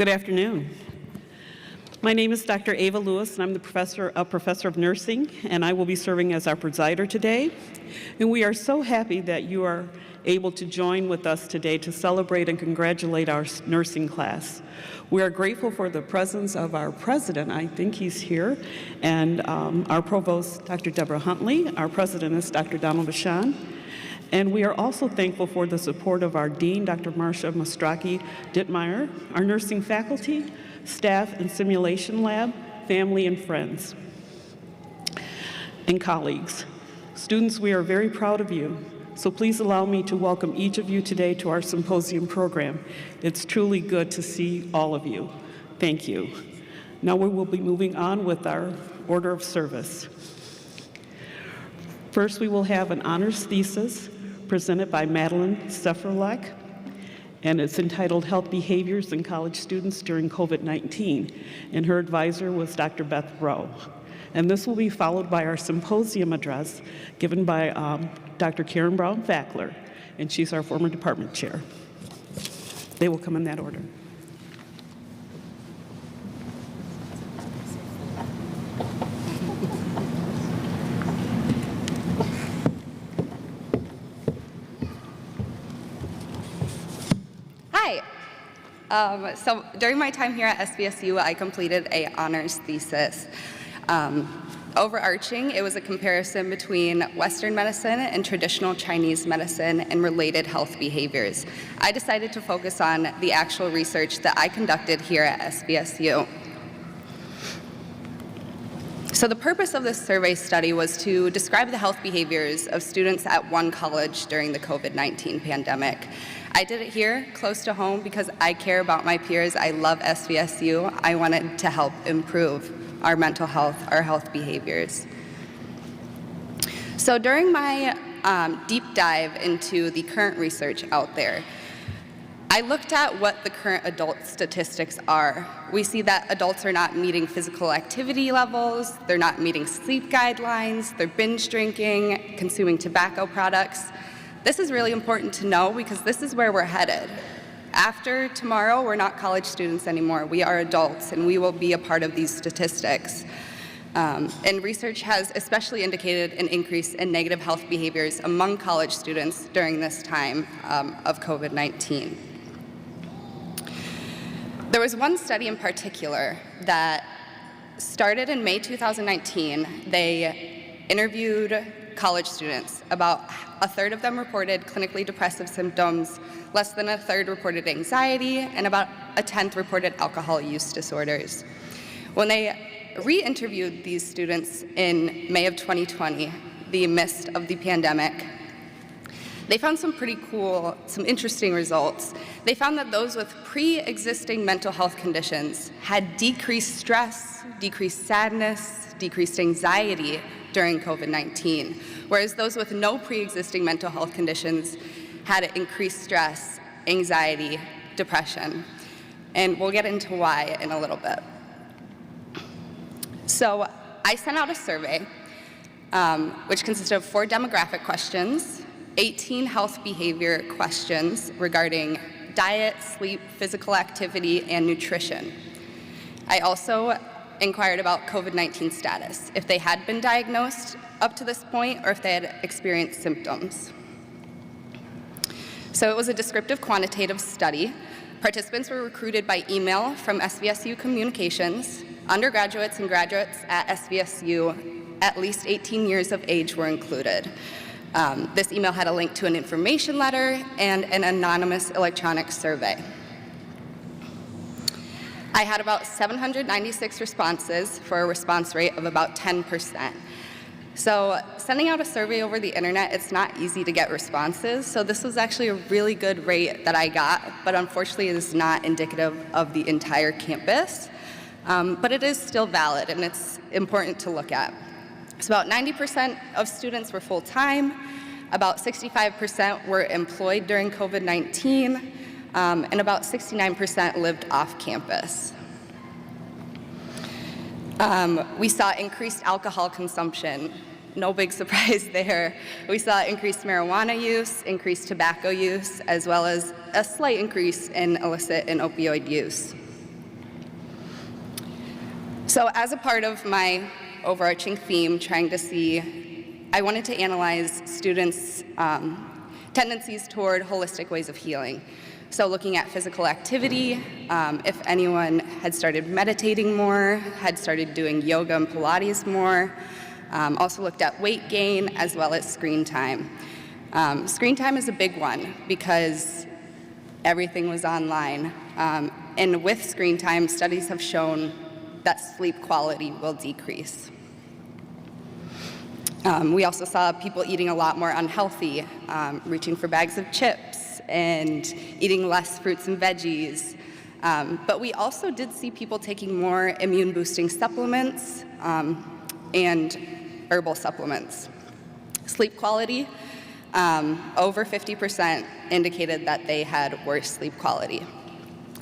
Good afternoon. My name is Dr. Ava Lewis, and I'm the professor of nursing, and I will be serving as our presider today. And we are so happy that you are able to join with us today to celebrate and congratulate our nursing class. We are grateful for the presence of our president, I think he's here, and our provost, Dr. Deborah Huntley. Our president is Dr. Donald Bashan. And we are also thankful for the support of our dean, Dr. Marcia Mastraki Dittmeyer, our nursing faculty, staff and simulation lab, family and friends, and colleagues. Students, we are very proud of you. So please allow me to welcome each of you today to our symposium program. It's truly good to see all of you. Thank you. Now we will be moving on with our order of service. First, we will have an honors thesis presented by Madeline Sefrelek, and it's entitled Health Behaviors in College Students During COVID-19, and her advisor was Dr. Beth Rowe. And this will be followed by our symposium address given by Dr. Karen Brown-Fackler, and she's our former department chair. They will come in that order. So during my time here at SVSU, I completed an honors thesis. Overarching, it was a comparison between Western medicine and traditional Chinese medicine and related health behaviors. I decided to focus on the actual research that I conducted here at SVSU. So the purpose of this survey study was to describe the health behaviors of students at one college during the COVID-19 pandemic. I did it here, close to home, because I care about my peers. I love SVSU. I wanted to help improve our mental health, our health behaviors. So during my deep dive into the current research out there, I looked at what the current adult statistics are. We see that adults are not meeting physical activity levels, they're not meeting sleep guidelines, they're binge drinking, consuming tobacco products. This is really important to know because this is where we're headed. After tomorrow, we're not college students anymore. We are adults, and we will be a part of these statistics. And research has especially indicated an increase in negative health behaviors among college students during this time of COVID-19. There was one study in particular that started in May 2019. They interviewed college students. About a third of them reported clinically depressive symptoms, less than a third reported anxiety, and about a tenth reported alcohol use disorders. When they re-interviewed these students in May of 2020, the midst of the pandemic, they found some pretty cool, some interesting results. They found that those with pre-existing mental health conditions had decreased stress, decreased sadness, decreased anxiety during COVID-19, whereas those with no pre-existing mental health conditions had increased stress, anxiety, depression. And we'll get into why in a little bit. So I sent out a survey, which consisted of 4 demographic questions, 18 health behavior questions regarding diet, sleep, physical activity, and nutrition. I also inquired about COVID-19 status, if they had been diagnosed up to this point or if they had experienced symptoms. So it was a descriptive quantitative study. Participants were recruited by email from SVSU Communications. Undergraduates and graduates at SVSU at least 18 years of age were included. This email had a link to an information letter and an anonymous electronic survey. I had about 796 responses for a response rate of about 10%. So sending out a survey over the internet, it's not easy to get responses. So this was actually a really good rate that I got, but unfortunately it is not indicative of the entire campus. But it is still valid, and it's important to look at. So about 90% of students were full-time, about 65% were employed during COVID-19, and about 69% lived off campus. We saw increased alcohol consumption. No big surprise there. We saw increased marijuana use, increased tobacco use, as well as a slight increase in illicit and opioid use. So as a part of my overarching theme, I wanted to analyze students' tendencies toward holistic ways of healing. So looking at physical activity, if anyone had started meditating more, had started doing yoga and Pilates more. Also looked at weight gain as well as screen time. Screen time is a big one because everything was online. And with screen time, studies have shown that sleep quality will decrease. We also saw people eating a lot more unhealthy, reaching for bags of chips and eating less fruits and veggies. But we also did see people taking more immune-boosting supplements and herbal supplements. Sleep quality, over 50% indicated that they had worse sleep quality,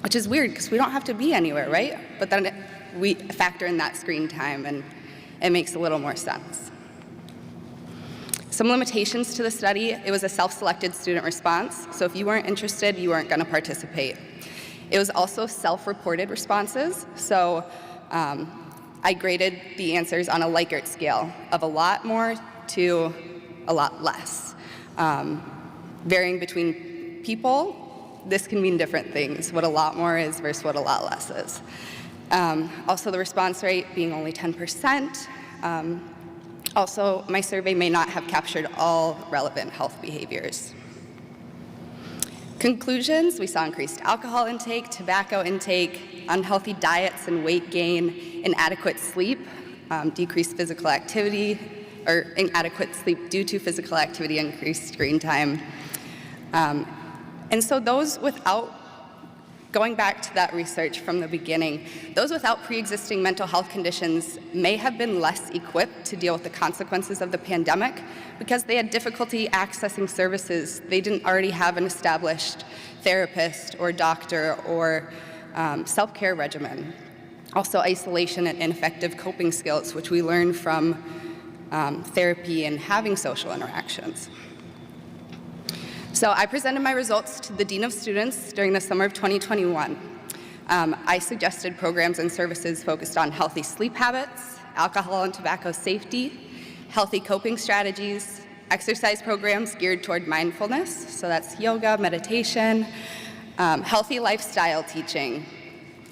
which is weird because we don't have to be anywhere, right? But then we factor in that screen time and it makes a little more sense. Some limitations to the study: it was a self-selected student response, so if you weren't interested, you weren't going to participate. It was also self-reported responses, so I graded the answers on a Likert scale of a lot more to a lot less. Varying between people, this can mean different things, what a lot more is versus what a lot less is. Also the response rate being only 10%. Also, my survey may not have captured all relevant health behaviors. Conclusions: we saw increased alcohol intake, tobacco intake, unhealthy diets and weight gain, inadequate sleep, decreased physical activity, or inadequate sleep due to physical activity, increased screen time. And so those without, going back to that research from the beginning, those without pre-existing mental health conditions may have been less equipped to deal with the consequences of the pandemic because they had difficulty accessing services. They didn't already have an established therapist or doctor or self-care regimen. Also isolation and ineffective coping skills, which we learn from therapy and having social interactions. So I presented my results to the Dean of Students during the summer of 2021. I suggested programs and services focused on healthy sleep habits, alcohol and tobacco safety, healthy coping strategies, exercise programs geared toward mindfulness, so that's yoga, meditation, healthy lifestyle teaching,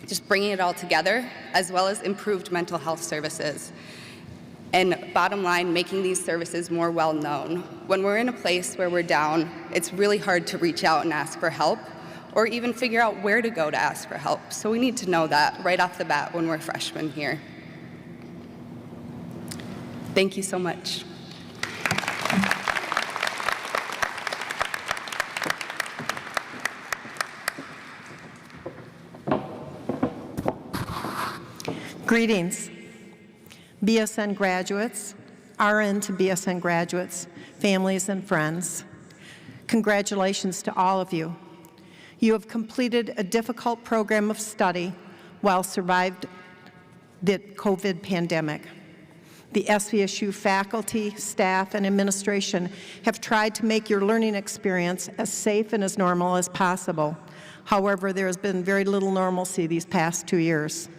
just bringing it all together, as well as improved mental health services. And bottom line, making these services more well-known. When we're in a place where we're down, it's really hard to reach out and ask for help, or even figure out where to go to ask for help. So we need to know that right off the bat when we're freshmen here. Thank you so much. Greetings. BSN graduates, RN to BSN graduates, families and friends. Congratulations to all of you. You have completed a difficult program of study while survived the COVID pandemic. The SVSU faculty, staff, and administration have tried to make your learning experience as safe and as normal as possible. However, there has been very little normalcy these past 2 years.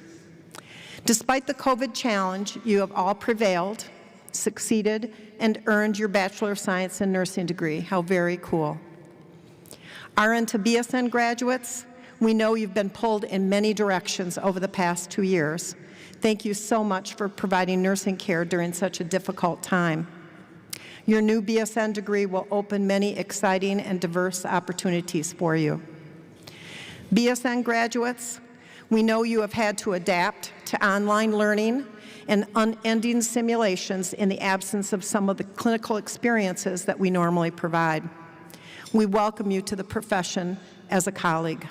Despite the COVID challenge, you have all prevailed, succeeded, and earned your Bachelor of Science in Nursing degree. How very cool. RN to BSN graduates, we know you've been pulled in many directions over the past 2 years. Thank you so much for providing nursing care during such a difficult time. Your new BSN degree will open many exciting and diverse opportunities for you. BSN graduates, we know you have had to adapt to online learning and unending simulations in the absence of some of the clinical experiences that we normally provide. We welcome you to the profession as a colleague.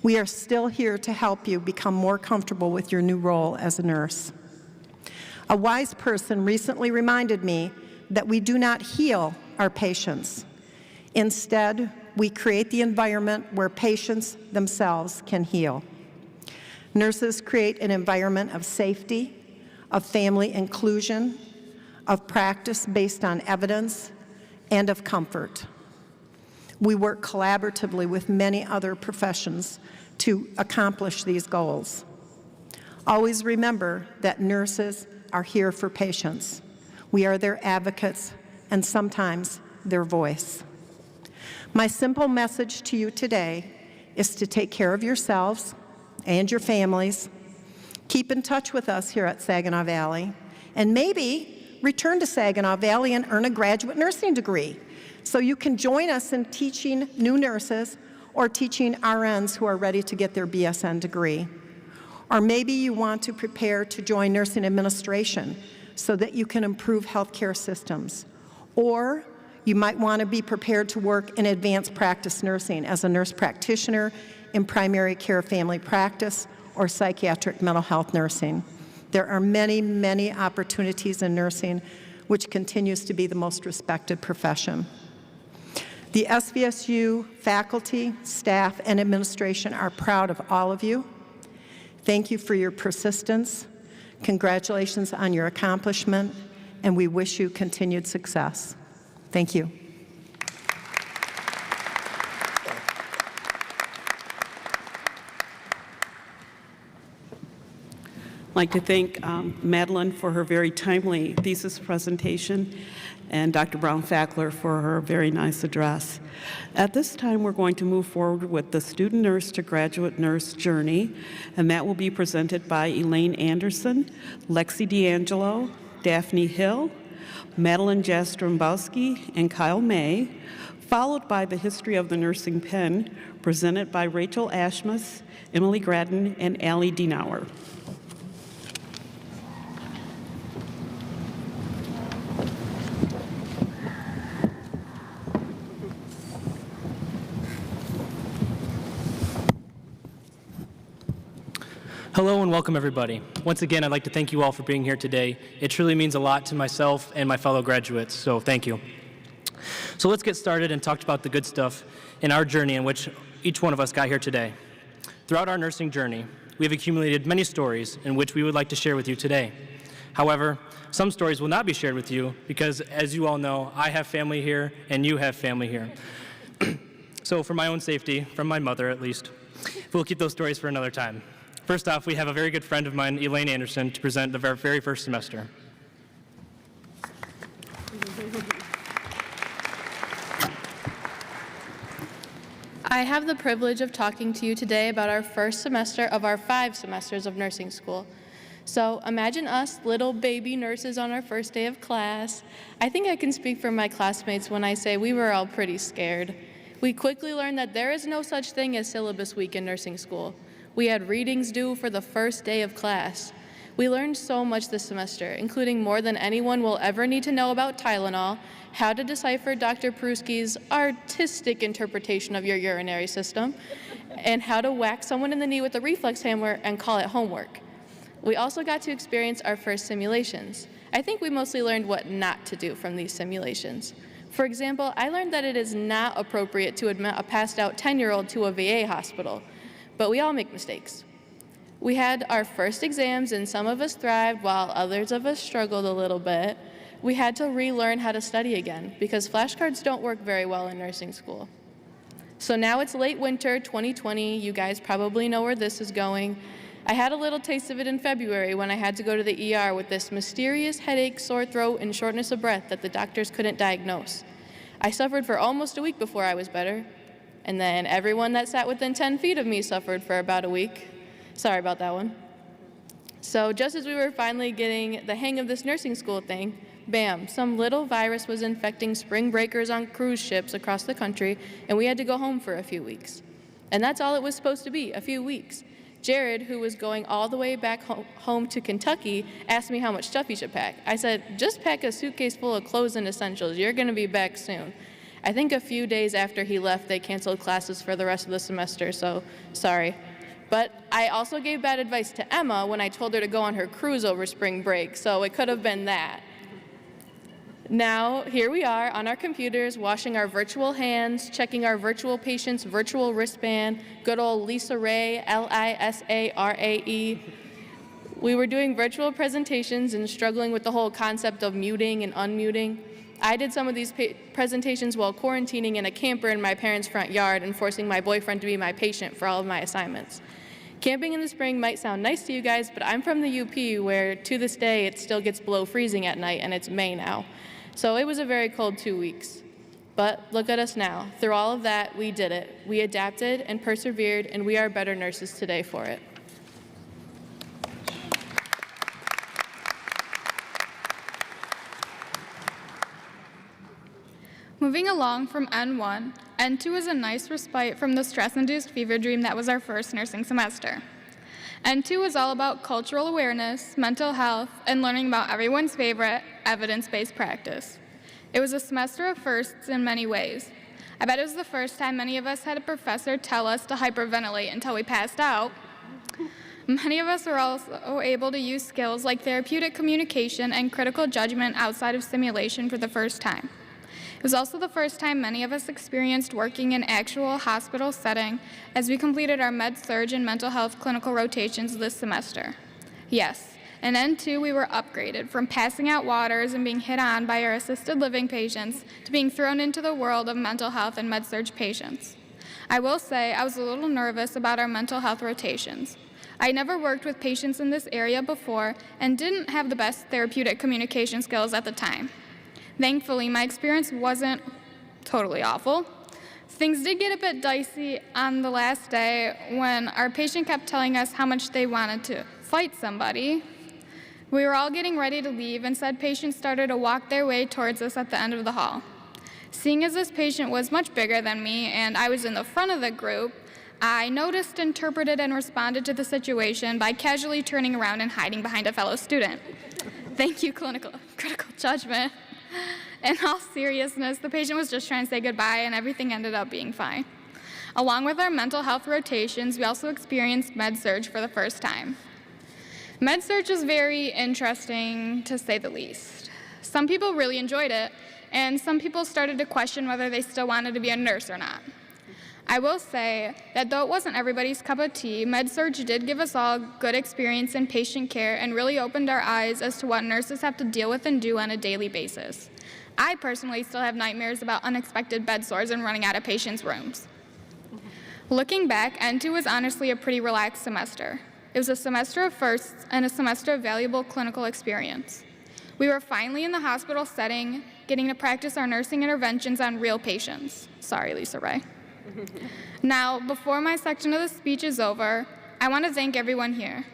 We are still here to help you become more comfortable with your new role as a nurse. A wise person recently reminded me that we do not heal our patients. Instead, we create the environment where patients themselves can heal. Nurses create an environment of safety, of family inclusion, of practice based on evidence, and of comfort. We work collaboratively with many other professions to accomplish these goals. Always remember that nurses are here for patients. We are their advocates and sometimes their voice. My simple message to you today is to take care of yourselves and your families. Keep in touch with us here at Saginaw Valley, and maybe return to Saginaw Valley and earn a graduate nursing degree so you can join us in teaching new nurses or teaching RNs who are ready to get their BSN degree. Or maybe you want to prepare to join nursing administration so that you can improve healthcare systems. Or you might want to be prepared to work in advanced practice nursing as a nurse practitioner in primary care family practice or psychiatric mental health nursing. There are many, many opportunities in nursing, which continues to be the most respected profession. The SVSU faculty, staff, and administration are proud of all of you. Thank you for your persistence. Congratulations on your accomplishment, and we wish you continued success. Thank you. I'd like to thank Madeline for her very timely thesis presentation and Dr. Brown-Fackler for her very nice address. At this time, we're going to move forward with the student nurse to graduate nurse journey, and that will be presented by Elaine Anderson, Lexi D'Angelo, Daphne Hill, Madeline Jastrombowski, and Kyle May, followed by the history of the nursing pen, presented by Rachel Ashmus, Emily Gradden, and Allie Dienauer. Hello and welcome, everybody. Once again, I'd like to thank you all for being here today. It truly means a lot to myself and my fellow graduates, so thank you. So let's get started and talk about the good stuff in our journey in which each one of us got here today. Throughout our nursing journey, we have accumulated many stories in which we would like to share with you today. However, some stories will not be shared with you because, as you all know, I have family here and you have family here. So for my own safety, from my mother at least, we'll keep those stories for another time. First off, we have a very good friend of mine, Elaine Anderson, to present the very first semester. I have the privilege of talking to you today about our first semester of our 5 semesters of nursing school. So imagine us, little baby nurses on our first day of class. I think I can speak for my classmates when I say we were all pretty scared. We quickly learned that there is no such thing as syllabus week in nursing school. We had readings due for the first day of class. We learned so much this semester, including more than anyone will ever need to know about Tylenol, how to decipher Dr. Pruski's artistic interpretation of your urinary system, and how to whack someone in the knee with a reflex hammer and call it homework. We also got to experience our first simulations. I think we mostly learned what not to do from these simulations. For example, I learned that it is not appropriate to admit a passed out 10-year-old to a VA hospital. But we all make mistakes. We had our first exams, and some of us thrived while others of us struggled a little bit. We had to relearn how to study again because flashcards don't work very well in nursing school. So now it's late winter 2020. You guys probably know where this is going. I had a little taste of it in February when I had to go to the ER with this mysterious headache, sore throat, and shortness of breath that the doctors couldn't diagnose. I suffered for almost a week before I was better. And then everyone that sat within 10 feet of me suffered for about a week. Sorry about that one. So just as we were finally getting the hang of this nursing school thing, bam, some little virus was infecting spring breakers on cruise ships across the country, and we had to go home for a few weeks. And that's all it was supposed to be, a few weeks. Jared, who was going all the way back home to Kentucky, asked me how much stuff he should pack. I said, just pack a suitcase full of clothes and essentials. You're going to be back soon. I think a few days after he left, they canceled classes for the rest of the semester, so sorry. But I also gave bad advice to Emma when I told her to go on her cruise over spring break, so it could have been that. Now, here we are on our computers, washing our virtual hands, checking our virtual patient's virtual wristband, good old Lisa Ray, L-I-S-A-R-A-E. We were doing virtual presentations and struggling with the whole concept of muting and unmuting. I did some of these presentations while quarantining in a camper in my parents' front yard and forcing my boyfriend to be my patient for all of my assignments. Camping in the spring might sound nice to you guys, but I'm from the UP where to this day it still gets below freezing at night, and it's May now. So it was a very cold 2 weeks. But look at us now. Through all of that, we did it. We adapted and persevered, and we are better nurses today for it. Moving along from N1, N2 was a nice respite from the stress-induced fever dream that was our first nursing semester. N2 was all about cultural awareness, mental health, and learning about everyone's favorite evidence-based practice. It was a semester of firsts in many ways. I bet it was the first time many of us had a professor tell us to hyperventilate until we passed out. Many of us were also able to use skills like therapeutic communication and critical judgment outside of simulation for the first time. It was also the first time many of us experienced working in actual hospital setting as we completed our med-surg and mental health clinical rotations this semester. Yes, in N2 we were upgraded from passing out waters and being hit on by our assisted living patients to being thrown into the world of mental health and med-surg patients. I will say I was a little nervous about our mental health rotations. I never worked with patients in this area before and didn't have the best therapeutic communication skills at the time. Thankfully, my experience wasn't totally awful. Things did get a bit dicey on the last day when our patient kept telling us how much they wanted to fight somebody. We were all getting ready to leave, and said patient started to walk their way towards us at the end of the hall. Seeing as this patient was much bigger than me and I was in the front of the group, I noticed, interpreted, and responded to the situation by casually turning around and hiding behind a fellow student. Thank you, critical judgment. In all seriousness, the patient was just trying to say goodbye, and everything ended up being fine. Along with our mental health rotations, we also experienced med-surg for the first time. Med-surg was very interesting, to say the least. Some people really enjoyed it, and some people started to question whether they still wanted to be a nurse or not. I will say that though it wasn't everybody's cup of tea, med-surg did give us all good experience in patient care and really opened our eyes as to what nurses have to deal with and do on a daily basis. I personally still have nightmares about unexpected bed sores and running out of patients' rooms. Looking back, N2 was honestly a pretty relaxed semester. It was a semester of firsts and a semester of valuable clinical experience. We were finally in the hospital setting, getting to practice our nursing interventions on real patients. Sorry, Lisa Ray. Now, before my section of the speech is over, I want to thank everyone here.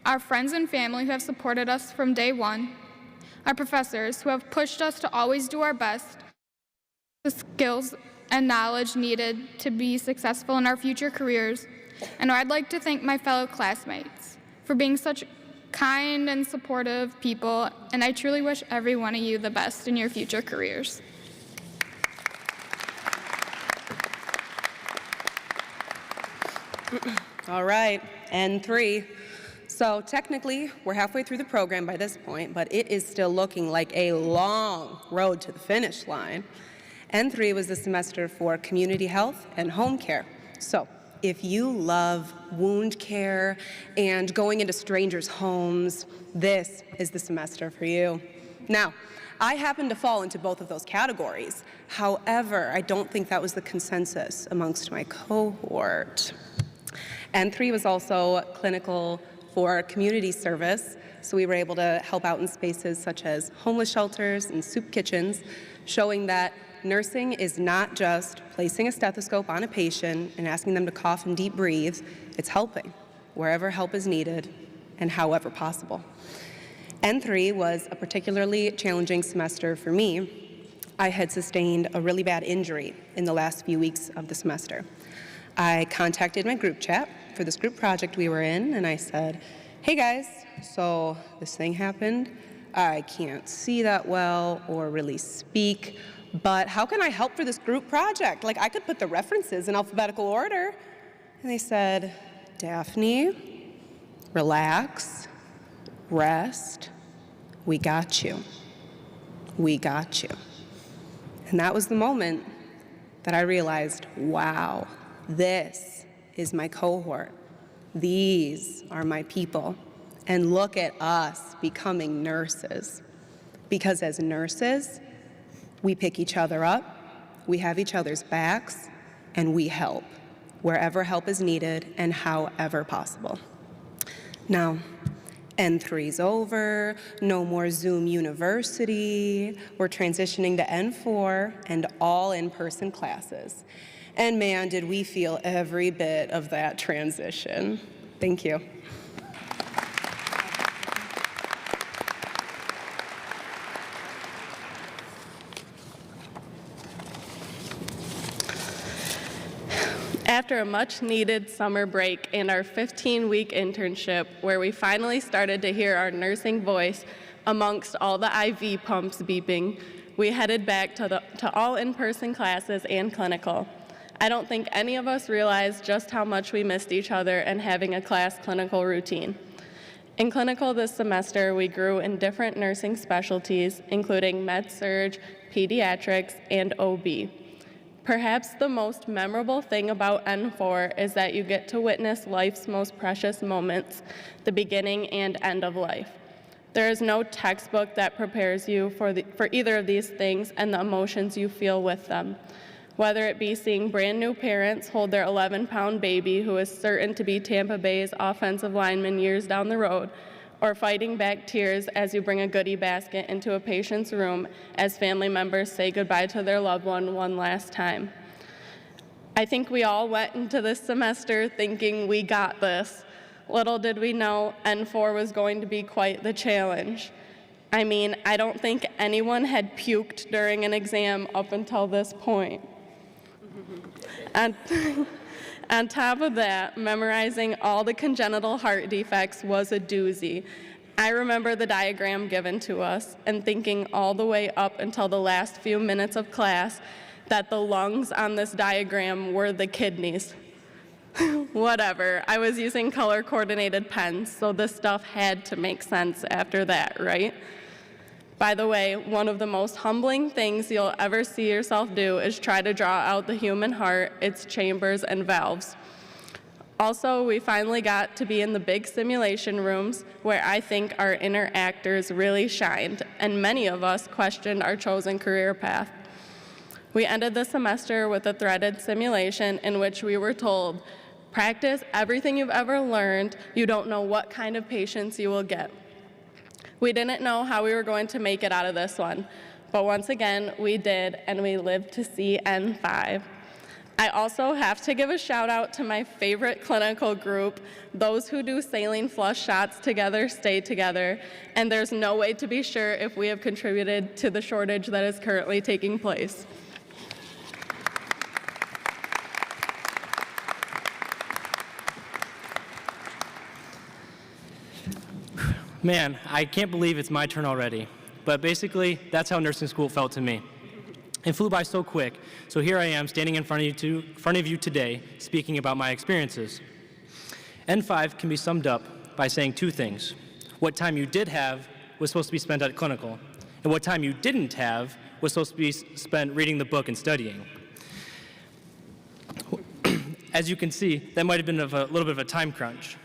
Our friends and family who have supported us from day one, our professors who have pushed us to always do our best, the skills and knowledge needed to be successful in our future careers, and I'd like to thank my fellow classmates for being such kind and supportive people, and I truly wish every one of you the best in your future careers. All right, N3. So technically, we're halfway through the program by this point, but it is still looking like a long road to the finish line. N3 was the semester for community health and home care. So if you love wound care and going into strangers' homes, this is the semester for you. Now, I happen to fall into both of those categories. However, I don't think that was the consensus amongst my cohort. N3 was also clinical for community service, so we were able to help out in spaces such as homeless shelters and soup kitchens, showing that nursing is not just placing a stethoscope on a patient and asking them to cough and deep breathe. It's helping wherever help is needed and however possible. N3 was a particularly challenging semester for me. I had sustained a really bad injury in the last few weeks of the semester. I contacted my group chat for this group project we were in, and I said, hey guys, so this thing happened. I can't see that well or really speak, but how can I help for this group project? Like, I could put the references in alphabetical order. And they said, Daphne, relax, rest, we got you. We got you. And that was the moment that I realized, wow, this is my cohort. These are my people. And look at us becoming nurses. Because as nurses, we pick each other up, we have each other's backs, and we help wherever help is needed and however possible. Now, N3's over, no more Zoom University. We're transitioning to N4 and all in-person classes. And man, did we feel every bit of that transition. Thank you. After a much-needed summer break and our 15-week internship, where we finally started to hear our nursing voice amongst all the IV pumps beeping, we headed back to all in-person classes and clinical. I don't think any of us realized just how much we missed each other and having a class clinical routine. In clinical this semester, we grew in different nursing specialties, including med-surg, pediatrics, and OB. Perhaps the most memorable thing about N4 is that you get to witness life's most precious moments, the beginning and end of life. There is no textbook that prepares you for either of these things and the emotions you feel with them. Whether it be seeing brand new parents hold their 11-pound baby who is certain to be Tampa Bay's offensive lineman years down the road, or fighting back tears as you bring a goodie basket into a patient's room as family members say goodbye to their loved one last time. I think we all went into this semester thinking we got this. Little did we know N4 was going to be quite the challenge. I mean, I don't think anyone had puked during an exam up until this point. On top of that, memorizing all the congenital heart defects was a doozy. I remember the diagram given to us and thinking all the way up until the last few minutes of class that the lungs on this diagram were the kidneys. Whatever, I was using color-coordinated pens, so this stuff had to make sense after that, right? By the way, one of the most humbling things you'll ever see yourself do is try to draw out the human heart, its chambers and valves. Also, we finally got to be in the big simulation rooms where I think our inner actors really shined, and many of us questioned our chosen career path. We ended the semester with a threaded simulation in which we were told, practice everything you've ever learned, you don't know what kind of patients you will get. We didn't know how we were going to make it out of this one, but once again, we did, and we lived to see N5. I also have to give a shout out to my favorite clinical group. Those who do saline flush shots together stay together, and there's no way to be sure if we have contributed to the shortage that is currently taking place. Man, I can't believe it's my turn already. But basically, that's how nursing school felt to me. It flew by so quick, so here I am standing in front of you today speaking about my experiences. N5 can be summed up by saying two things. What time you did have was supposed to be spent at clinical, and what time you didn't have was supposed to be spent reading the book and studying. As you can see, that might have been a little bit of a time crunch.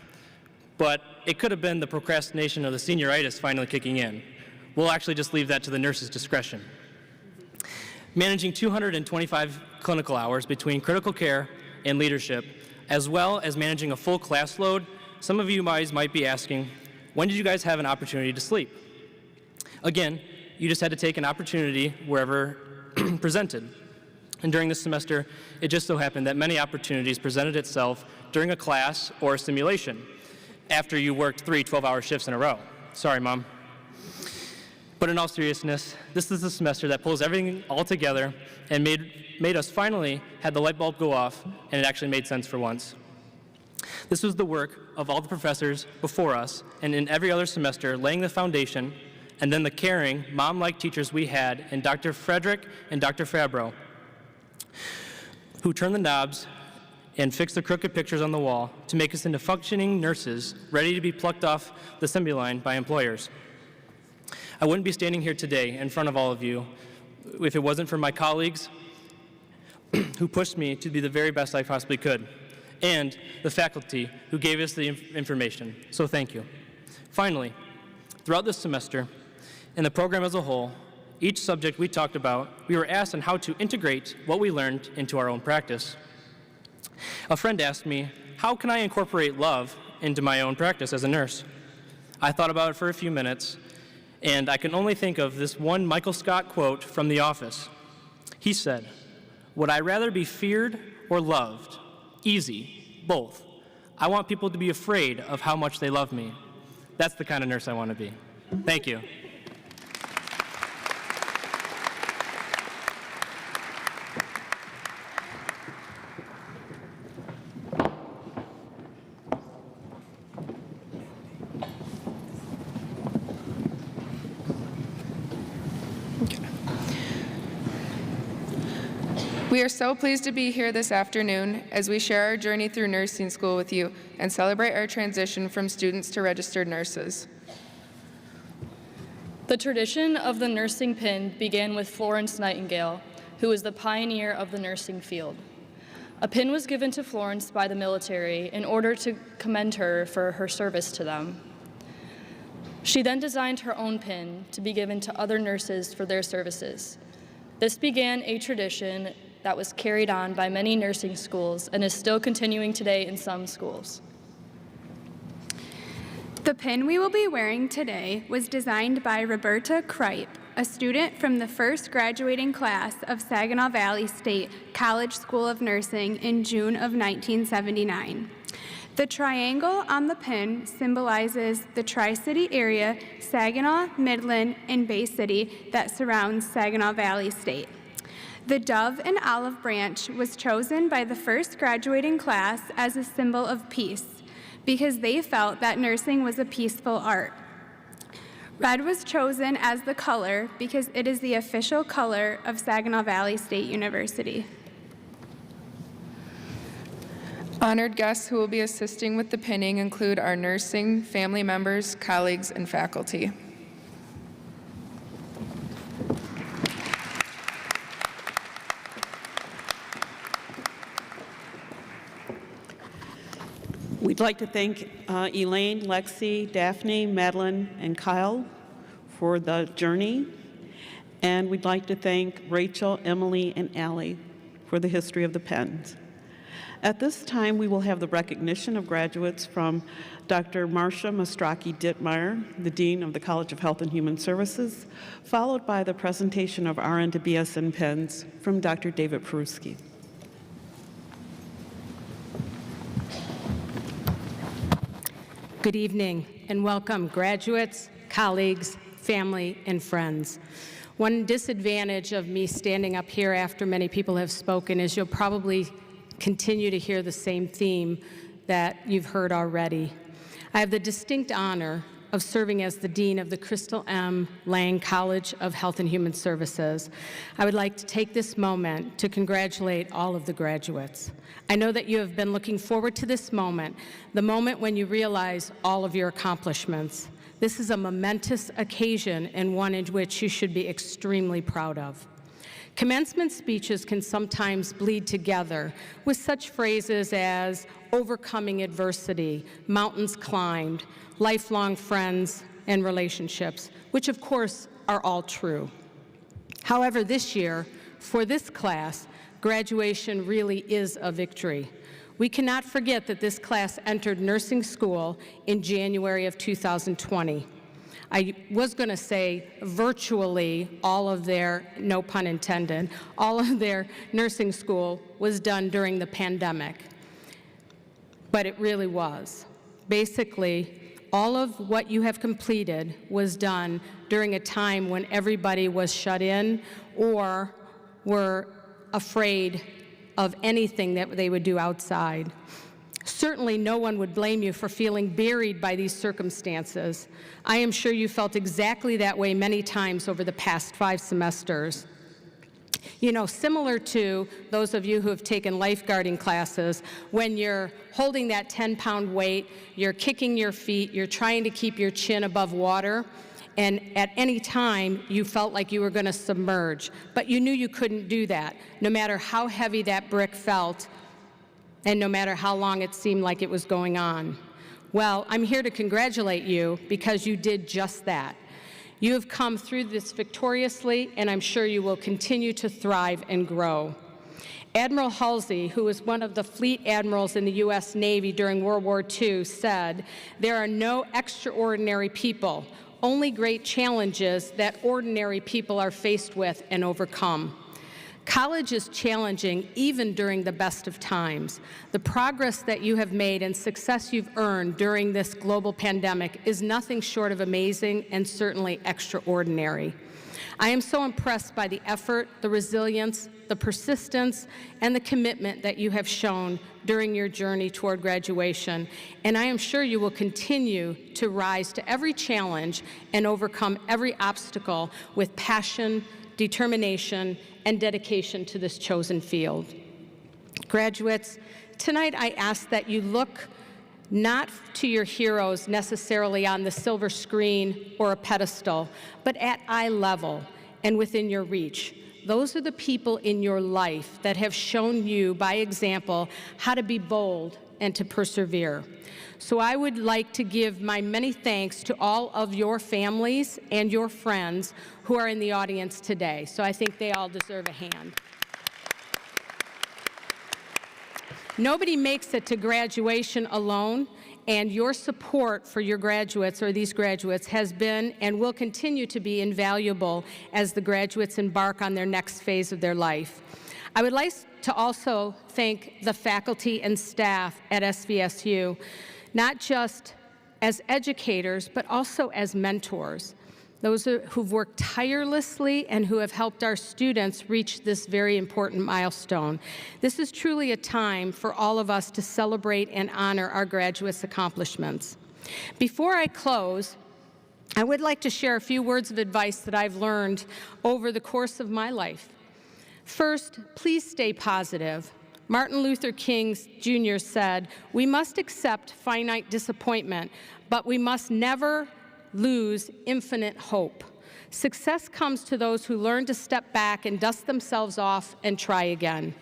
But it could have been the procrastination of the senioritis finally kicking in. We'll actually just leave that to the nurse's discretion. Managing 225 clinical hours between critical care and leadership, as well as managing a full class load, some of you guys might be asking, when did you guys have an opportunity to sleep? Again, you just had to take an opportunity wherever presented. And during this semester, it just so happened that many opportunities presented itself during a class or a simulation, after you worked 3 12-hour shifts in a row. Sorry, Mom. But in all seriousness, this is the semester that pulls everything all together and made us finally had the light bulb go off, and it actually made sense for once. This was the work of all the professors before us, and in every other semester, laying the foundation, and then the caring, mom-like teachers we had in Dr. Frederick and Dr. Fabro, who turned the knobs and fix the crooked pictures on the wall to make us into functioning nurses ready to be plucked off the assembly line by employers. I wouldn't be standing here today in front of all of you if it wasn't for my colleagues who pushed me to be the very best I possibly could, and the faculty who gave us the information, so thank you. Finally, throughout this semester, and the program as a whole, each subject we talked about, we were asked on how to integrate what we learned into our own practice. A friend asked me, how can I incorporate love into my own practice as a nurse? I thought about it for a few minutes, and I can only think of this one Michael Scott quote from The Office. He said, "Would I rather be feared or loved? Easy, both. I want people to be afraid of how much they love me." That's the kind of nurse I want to be. Thank you. We are so pleased to be here this afternoon as we share our journey through nursing school with you and celebrate our transition from students to registered nurses. The tradition of the nursing pin began with Florence Nightingale, who was the pioneer of the nursing field. A pin was given to Florence by the military in order to commend her for her service to them. She then designed her own pin to be given to other nurses for their services. This began a tradition that was carried on by many nursing schools and is still continuing today in some schools. The pin we will be wearing today was designed by Roberta Kripe, a student from the first graduating class of Saginaw Valley State College School of Nursing in June of 1979. The triangle on the pin symbolizes the Tri-City area, Saginaw, Midland, and Bay City that surrounds Saginaw Valley State. The dove and olive branch was chosen by the first graduating class as a symbol of peace because they felt that nursing was a peaceful art. Red was chosen as the color because it is the official color of Saginaw Valley State University. Honored guests who will be assisting with the pinning include our nursing family members, colleagues, and faculty. We'd like to thank Elaine, Lexi, Daphne, Madeline, and Kyle for the journey. And we'd like to thank Rachel, Emily, and Allie for the history of the pens. At this time, we will have the recognition of graduates from Dr. Marcia Mastraki Dittmeyer, the Dean of the College of Health and Human Services, followed by the presentation of RN to BSN pens from Dr. David Peruski. Good evening and welcome, graduates, colleagues, family, and friends. One disadvantage of me standing up here after many people have spoken is you'll probably continue to hear the same theme that you've heard already. I have the distinct honor of serving as the Dean of the Crystal M. Lang College of Health and Human Services. I would like to take this moment to congratulate all of the graduates. I know that you have been looking forward to this moment, the moment when you realize all of your accomplishments. This is a momentous occasion and one in which you should be extremely proud of. Commencement speeches can sometimes bleed together with such phrases as overcoming adversity, mountains climbed, lifelong friends and relationships, which of course are all true. However, this year, for this class, graduation really is a victory. We cannot forget that this class entered nursing school in January of 2020. I was going to say virtually all of their, no pun intended, all of their nursing school was done during the pandemic, but it really was. Basically, all of what you have completed was done during a time when everybody was shut in or were afraid of anything that they would do outside. Certainly no one would blame you for feeling buried by these circumstances. I am sure you felt exactly that way many times over the past 5 semesters. You know, similar to those of you who have taken lifeguarding classes, when you're holding that 10-pound weight, you're kicking your feet, you're trying to keep your chin above water, and at any time you felt like you were going to submerge, but you knew you couldn't do that, no matter how heavy that brick felt and no matter how long it seemed like it was going on. Well, I'm here to congratulate you because you did just that. You have come through this victoriously, and I'm sure you will continue to thrive and grow. Admiral Halsey, who was one of the fleet admirals in the U.S. Navy during World War II, said, "There are no extraordinary people, only great challenges that ordinary people are faced with and overcome." College is challenging even during the best of times. The progress that you have made and success you've earned during this global pandemic is nothing short of amazing and certainly extraordinary. I am so impressed by the effort, the resilience, the persistence, and the commitment that you have shown during your journey toward graduation, and I am sure you will continue to rise to every challenge and overcome every obstacle with passion, determination, and dedication to this chosen field. Graduates, tonight I ask that you look not to your heroes necessarily on the silver screen or a pedestal, but at eye level and within your reach. Those are the people in your life that have shown you by example how to be bold and to persevere. So I would like to give my many thanks to all of your families and your friends who are in the audience today. So I think they all deserve a hand. Nobody makes it to graduation alone, and your support for your graduates or these graduates has been and will continue to be invaluable as the graduates embark on their next phase of their life. I would like to also thank the faculty and staff at SVSU, not just as educators, but also as mentors. Those who've worked tirelessly and who have helped our students reach this very important milestone. This is truly a time for all of us to celebrate and honor our graduates' accomplishments. Before I close, I would like to share a few words of advice that I've learned over the course of my life. First, please stay positive. Martin Luther King Jr. said, "We must accept finite disappointment, but we must never lose infinite hope. Success comes to those who learn to step back and dust themselves off and try again."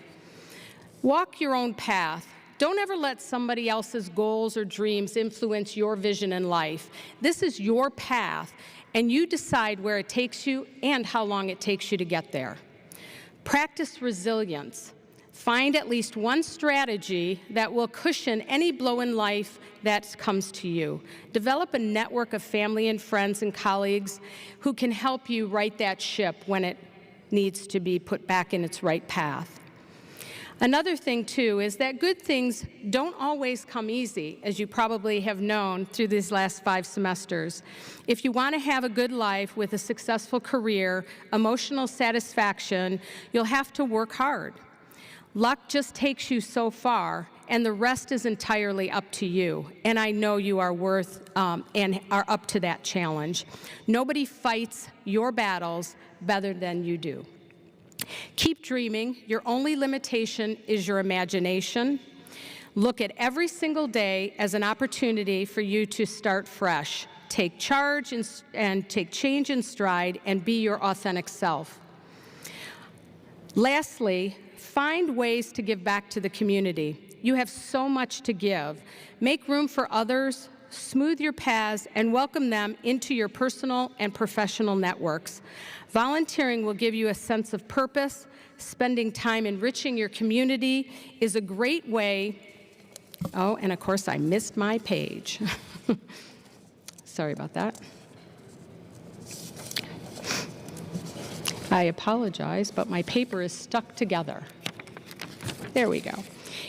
Walk your own path. Don't ever let somebody else's goals or dreams influence your vision in life. This is your path, and you decide where it takes you and how long it takes you to get there. Practice resilience. Find at least one strategy that will cushion any blow in life that comes to you. Develop a network of family and friends and colleagues who can help you right that ship when it needs to be put back in its right path. Another thing, too, is that good things don't always come easy, as you probably have known through these last 5 semesters. If you want to have a good life with a successful career, emotional satisfaction, you'll have to work hard. Luck just takes you so far, and the rest is entirely up to you. And I know you are worth and are up to that challenge. Nobody fights your battles better than you do. Keep dreaming. Your only limitation is your imagination. Look at every single day as an opportunity for you to start fresh. Take charge and take change in stride and be your authentic self. Lastly, find ways to give back to the community. You have so much to give. Make room for others, smooth your paths, and welcome them into your personal and professional networks. Volunteering will give you a sense of purpose. Spending time enriching your community is a great way. Oh, and of course, I missed my page. Sorry about that. I apologize, but my paper is stuck together. There we go.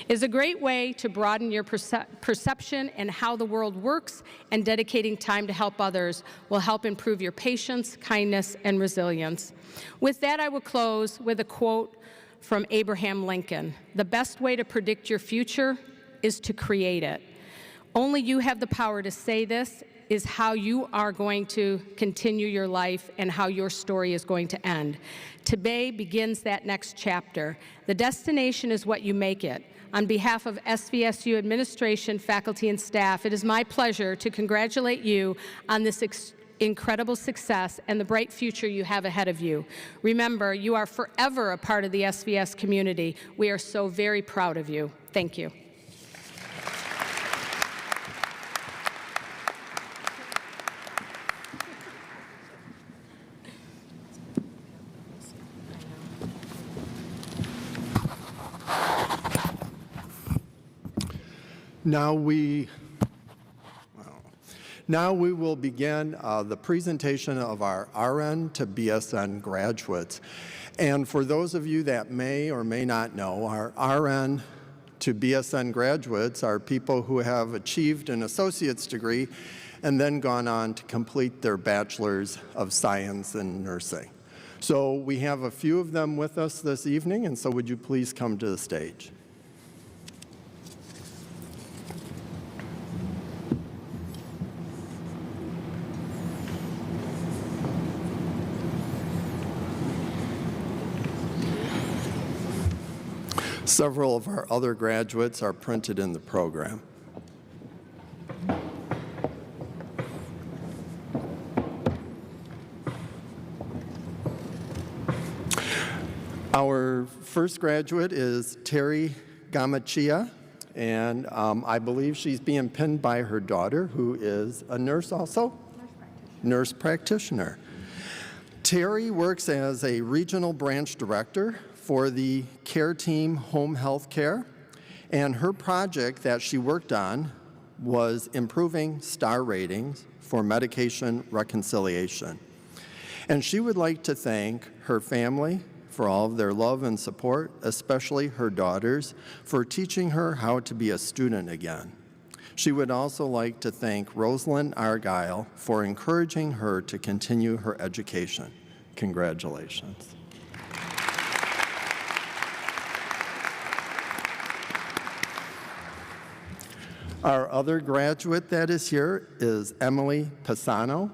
Is a great way to broaden your perception and how the world works, and dedicating time to help others will help improve your patience, kindness, and resilience. With that, I will close with a quote from Abraham Lincoln. "The best way to predict your future is to create it. Only you have the power to say this is how you are going to continue your life and how your story is going to end. Today begins that next chapter. The destination is what you make it. On behalf of SVSU administration, faculty, and staff, it is my pleasure to congratulate you on this incredible success and the bright future you have ahead of you. Remember, you are forever a part of the SVS community. We are so very proud of you. Thank you. Now we will begin the presentation of our RN to BSN graduates. And for those of you that may or may not know, our RN to BSN graduates are people who have achieved an associate's degree and then gone on to complete their bachelor's of science in nursing. So we have a few of them with us this evening, and so would you please come to the stage? Several of our other graduates are printed in the program. Our first graduate is Terry Gamachia, and I believe she's being pinned by her daughter, who is a nurse also? Nurse practitioner. Terry works as a regional branch director for the care team home health care, and her project that she worked on was improving star ratings for medication reconciliation. And she would like to thank her family for all of their love and support, especially her daughters, for teaching her how to be a student again. She would also like to thank Rosalind Argyle for encouraging her to continue her education. Congratulations. Our other graduate that is here is Emily Panazzo,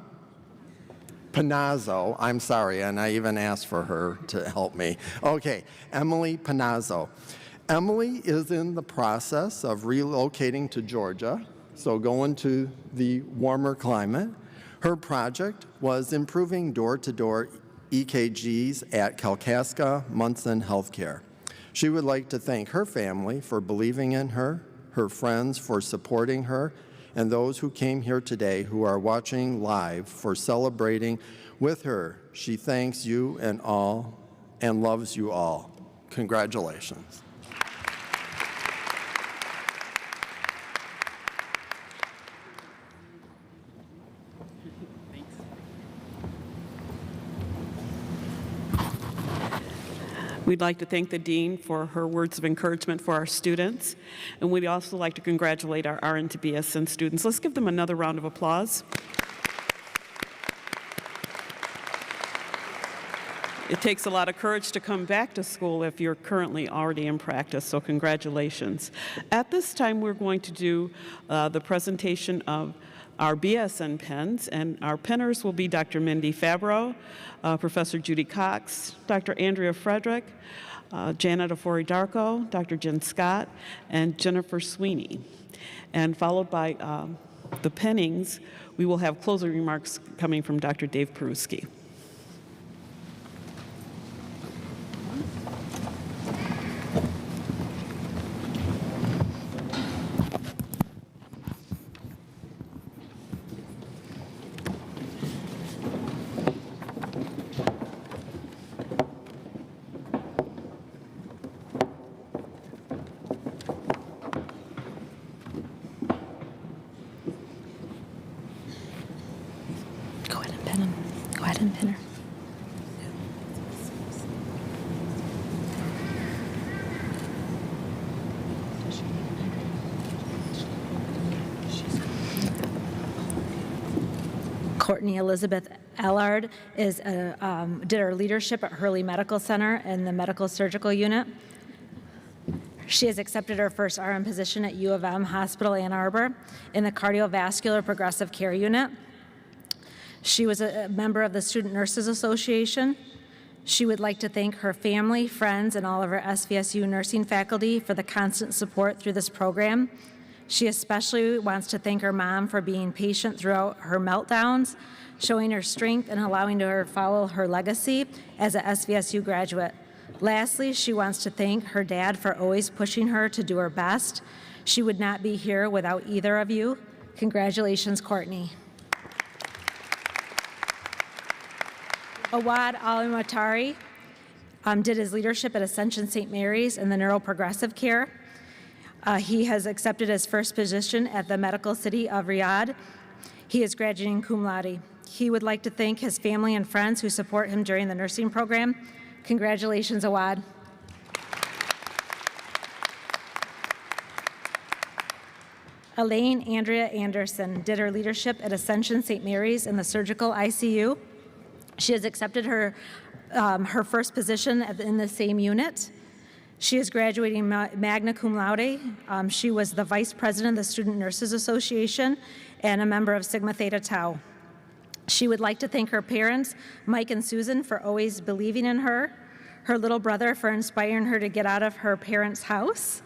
I'm sorry, and I even asked for her to help me. Okay, Emily Panazzo. Emily is in the process of relocating to Georgia, so going to the warmer climate. Her project was improving door-to-door EKGs at Kalkaska Munson Healthcare. She would like to thank her family for believing in her friends for supporting her, and those who came here today who are watching live for celebrating with her. She thanks you and all and loves you all. Congratulations. We'd like to thank the Dean for her words of encouragement for our students, and we'd also like to congratulate our RN to BSN students. Let's give them another round of applause. It takes a lot of courage to come back to school if you're currently already in practice, so congratulations. At this time, we're going to do the presentation of our BSN pens, and our penners will be Dr. Mindy Fabro, Professor Judy Cox, Dr. Andrea Frederick, Janet Afori-Darko, Dr. Jen Scott, and Jennifer Sweeney. And followed by the pennings, we will have closing remarks coming from Dr. Dave Peruski. Courtney Elizabeth Ellard did her leadership at Hurley Medical Center in the Medical Surgical Unit. She has accepted her first RN position at U of M Hospital Ann Arbor in the Cardiovascular Progressive Care Unit. She was a member of the Student Nurses Association. She would like to thank her family, friends, and all of her SVSU nursing faculty for the constant support through this program. She especially wants to thank her mom for being patient throughout her meltdowns, showing her strength and allowing her to follow her legacy as a SVSU graduate. Lastly, she wants to thank her dad for always pushing her to do her best. She would not be here without either of you. Congratulations, Courtney. Awad Al-Matari did his leadership at Ascension St. Mary's in the neuroprogressive care. He has accepted his first position at the Medical City of Riyadh. He is graduating cum laude. He would like to thank his family and friends who support him during the nursing program. Congratulations, Awad. Elaine Andrea Anderson did her leadership at Ascension St. Mary's in the surgical ICU. She has accepted her first position in the same unit. She is graduating magna cum laude. She was the vice president of the Student Nurses Association and a member of Sigma Theta Tau. She would like to thank her parents, Mike and Susan, for always believing in her, her little brother for inspiring her to get out of her parents' house,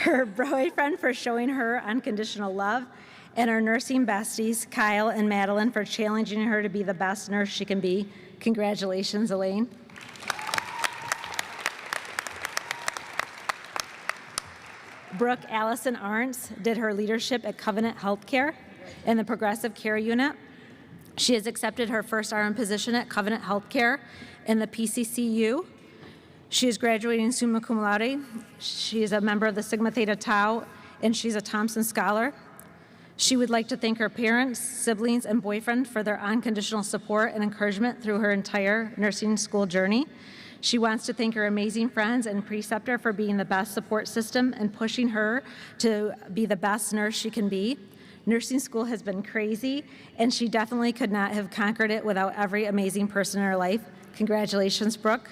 her boyfriend for showing her unconditional love, and her nursing besties, Kyle and Madeline, for challenging her to be the best nurse she can be. Congratulations, Elaine. Brooke Allison Arntz did her leadership at Covenant Healthcare in the Progressive Care Unit. She has accepted her first RN position at Covenant Healthcare in the PCCU. She is graduating summa cum laude. She is a member of the Sigma Theta Tau, and she's a Thompson Scholar. She would like to thank her parents, siblings, and boyfriend for their unconditional support and encouragement through her entire nursing school journey. She wants to thank her amazing friends and preceptor for being the best support system and pushing her to be the best nurse she can be. Nursing school has been crazy, and she definitely could not have conquered it without every amazing person in her life. Congratulations, Brooke.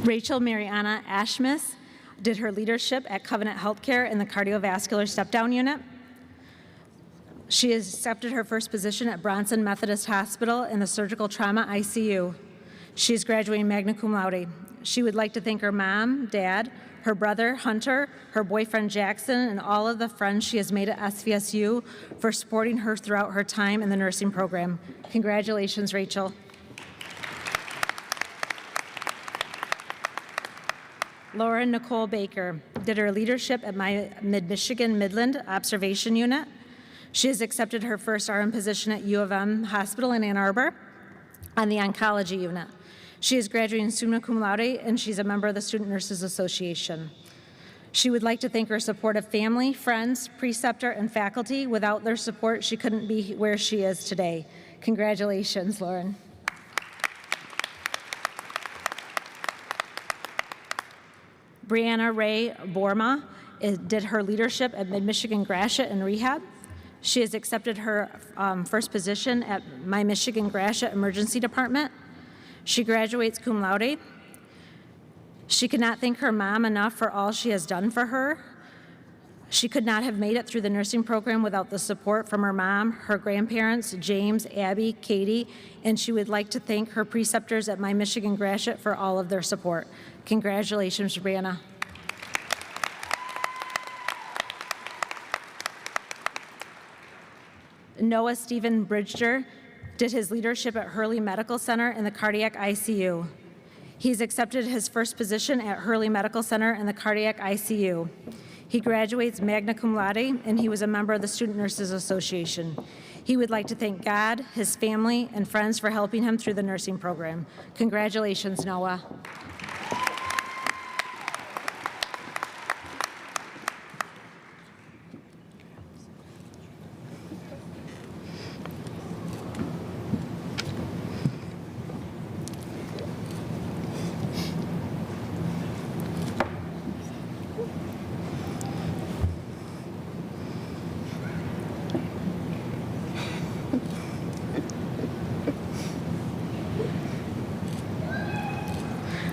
Rachel Mariana Ashmis did her leadership at Covenant Healthcare in the cardiovascular step-down unit. She has accepted her first position at Bronson Methodist Hospital in the surgical trauma ICU. She is graduating magna cum laude. She would like to thank her mom, dad, her brother, Hunter, her boyfriend, Jackson, and all of the friends she has made at SVSU for supporting her throughout her time in the nursing program. Congratulations, Rachel. Laura Nicole Baker did her leadership at my Mid-Michigan Midland Observation Unit. She has accepted her first RN position at U of M Hospital in Ann Arbor on the Oncology Unit. She is graduating summa cum laude, and she's a member of the Student Nurses Association. She would like to thank her supportive family, friends, preceptor, and faculty. Without their support, she couldn't be where she is today. Congratulations, Lauren. Brianna Ray Borma did her leadership at Mid-Michigan Graduate and Rehab. She has accepted her first position at my Michigan Graduate Emergency Department. She graduates cum laude. She could not thank her mom enough for all she has done for her. She could not have made it through the nursing program without the support from her mom, her grandparents, James, Abby, Katie, and she would like to thank her preceptors at my Michigan Graduate for all of their support. Congratulations, Brianna. Noah Stephen Bridger did his leadership at Hurley Medical Center in the cardiac ICU. He's accepted his first position at Hurley Medical Center in the cardiac ICU. He graduates magna cum laude, and he was a member of the Student Nurses Association. He would like to thank God, his family, and friends for helping him through the nursing program. Congratulations, Noah.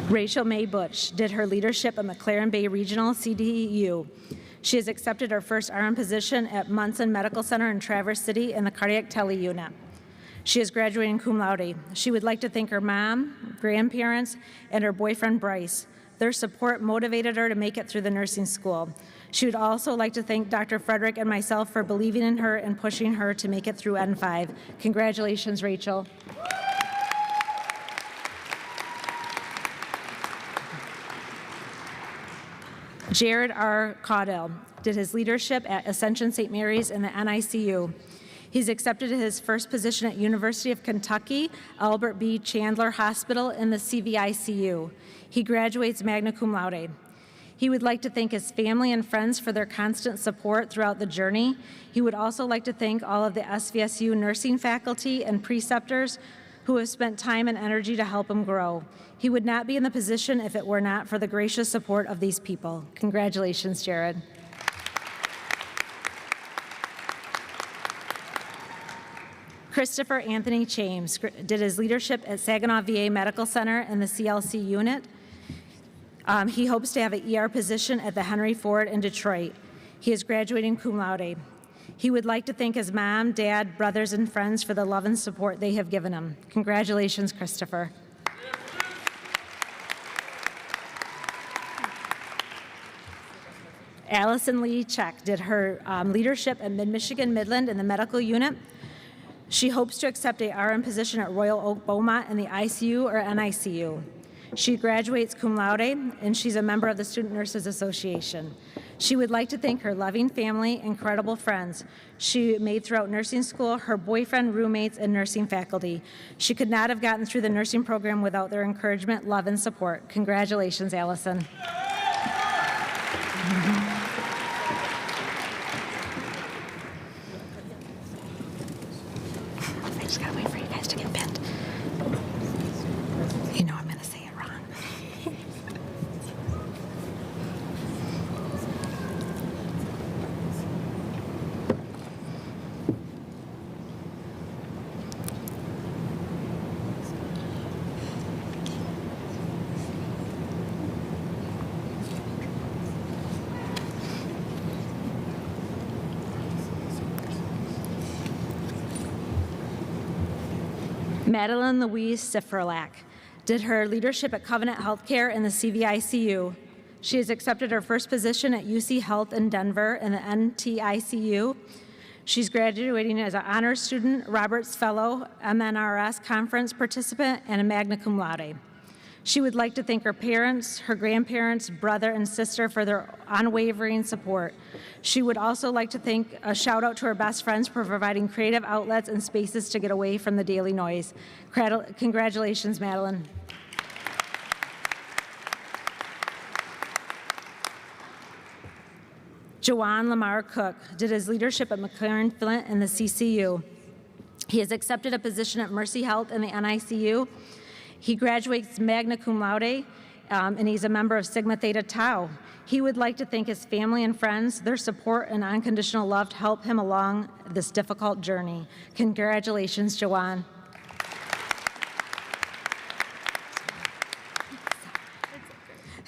Rachel May Butch did her leadership at McLaren Bay Regional CDU. She has accepted her first RN position at Munson Medical Center in Traverse City in the cardiac tele unit. She is graduating cum laude. She would like to thank her mom, grandparents, and her boyfriend Bryce. Their support motivated her to make it through the nursing school. She would also like to thank Dr. Frederick and myself for believing in her and pushing her to make it through N5. Congratulations, Rachel. Jared R. Caudill did his leadership at Ascension St. Mary's in the NICU. He's accepted his first position at University of Kentucky, Albert B. Chandler Hospital in the CVICU. He graduates magna cum laude. He would like to thank his family and friends for their constant support throughout the journey. He would also like to thank all of the SVSU nursing faculty and preceptors who have spent time and energy to help him grow. He would not be in the position if it were not for the gracious support of these people. Congratulations, Jared. Christopher Anthony James did his leadership at Saginaw VA Medical Center in the CLC unit. He hopes to have an ER position at the Henry Ford in Detroit. He is graduating cum laude. He would like to thank his mom, dad, brothers, and friends for the love and support they have given him. Congratulations, Christopher. Allison Lee Check did her leadership at Mid-Michigan Midland in the medical unit. She hopes to accept a RN position at Royal Oak Beaumont in the ICU or NICU. She graduates cum laude, and she's a member of the Student Nurses Association. She would like to thank her loving family, incredible friends she made throughout nursing school, her boyfriend, roommates, and nursing faculty. She could not have gotten through the nursing program without their encouragement, love, and support. Congratulations, Allison. I just gotta wait for you guys to get pinned. You know I'm gonna say it wrong. Madeline Louise Sifrelak did her leadership at Covenant Healthcare in the CVICU. She has accepted her first position at UC Health in Denver in the NTICU. She's graduating as an honors student, Roberts Fellow, MNRS conference participant, and a magna cum laude. She would like to thank her parents, her grandparents, brother, and sister for their unwavering support. She would also like to thank a shout out to her best friends for providing creative outlets and spaces to get away from the daily noise. Congratulations, Madeline. Jawan Lamar Cook did his leadership at McLaren Flint in the CCU. He has accepted a position at Mercy Health in the NICU. He graduates magna cum laude, and he's a member of Sigma Theta Tau. He would like to thank his family and friends. Their support and unconditional love to help him along this difficult journey. Congratulations, Jawan.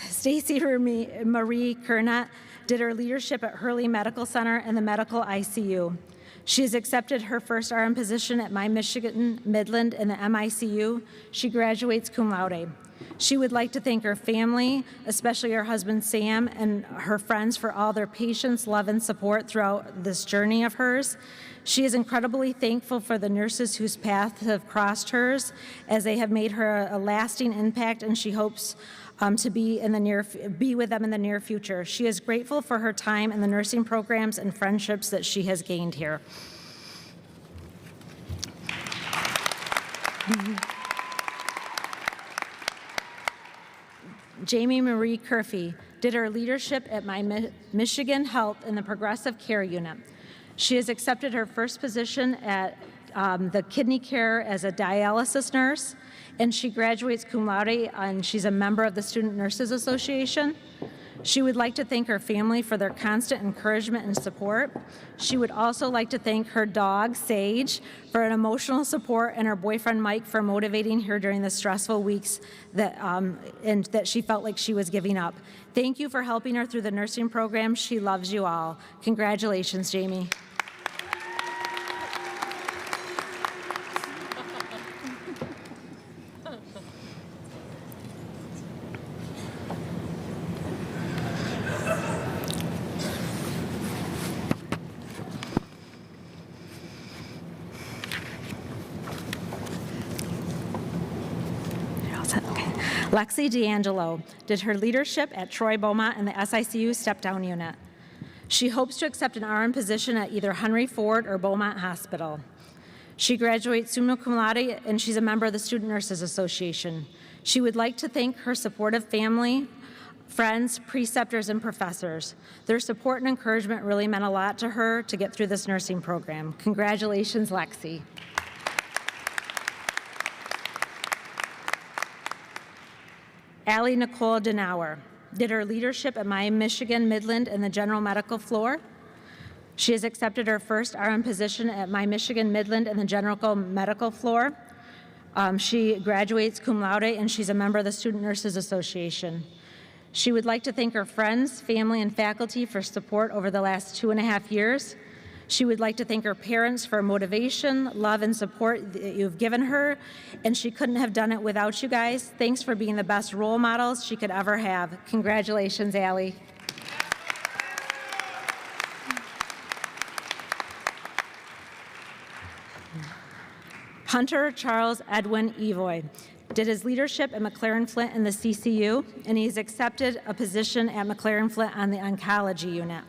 Stacy Marie Kernat did her leadership at Hurley Medical Center in the medical ICU. She has accepted her first RN position at My Michigan Midland in the MICU. She graduates cum laude. She would like to thank her family, especially her husband Sam, and her friends for all their patience, love, and support throughout this journey of hers. She is incredibly thankful for the nurses whose paths have crossed hers, as they have made her a lasting impact, and she hopes to be with them in the near future. She is grateful for her time in the nursing programs and friendships that she has gained here. Jamie Marie Curfey did her leadership at My Michigan Health in the Progressive Care Unit. She has accepted her first position at the kidney care as a dialysis nurse, and she graduates cum laude, and she's a member of the Student Nurses Association. She would like to thank her family for their constant encouragement and support. She would also like to thank her dog, Sage, for an emotional support, and her boyfriend, Mike, for motivating her during the stressful weeks and that she felt like she was giving up. Thank you for helping her through the nursing program. She loves you all. Congratulations, Jamie. Lexi D'Angelo did her leadership at Troy Beaumont in the SICU step-down unit. She hopes to accept an RN position at either Henry Ford or Beaumont Hospital. She graduates summa cum laude, and she's a member of the Student Nurses Association. She would like to thank her supportive family, friends, preceptors, and professors. Their support and encouragement really meant a lot to her to get through this nursing program. Congratulations, Lexi. Allie Nicole Denauer did her leadership at Miami, Michigan, Midland, in the general medical floor. She has accepted her first RN position at Miami, Michigan, Midland, in the general medical floor. She graduates cum laude, and she's a member of the Student Nurses Association. She would like to thank her friends, family, and faculty for support over the last 2.5 years. She would like to thank her parents for motivation, love, and support that you've given her, and she couldn't have done it without you guys. Thanks for being the best role models she could ever have. Congratulations, Allie. Hunter Charles Edwin Evoy did his leadership at McLaren Flint in the CCU, and he's accepted a position at McLaren Flint on the oncology unit.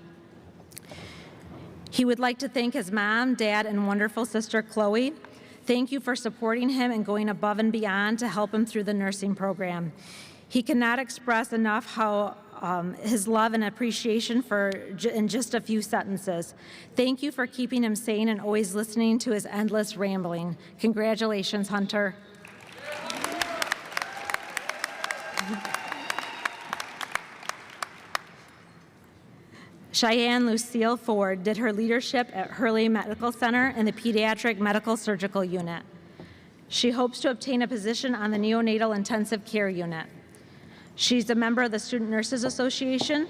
He would like to thank his mom, dad, and wonderful sister, Chloe. Thank you for supporting him and going above and beyond to help him through the nursing program. He cannot express enough how his love and appreciation in just a few sentences. Thank you for keeping him sane and always listening to his endless rambling. Congratulations, Hunter. Cheyenne Lucille Ford did her leadership at Hurley Medical Center in the Pediatric Medical Surgical Unit. She hopes to obtain a position on the Neonatal Intensive Care Unit. She's a member of the Student Nurses Association.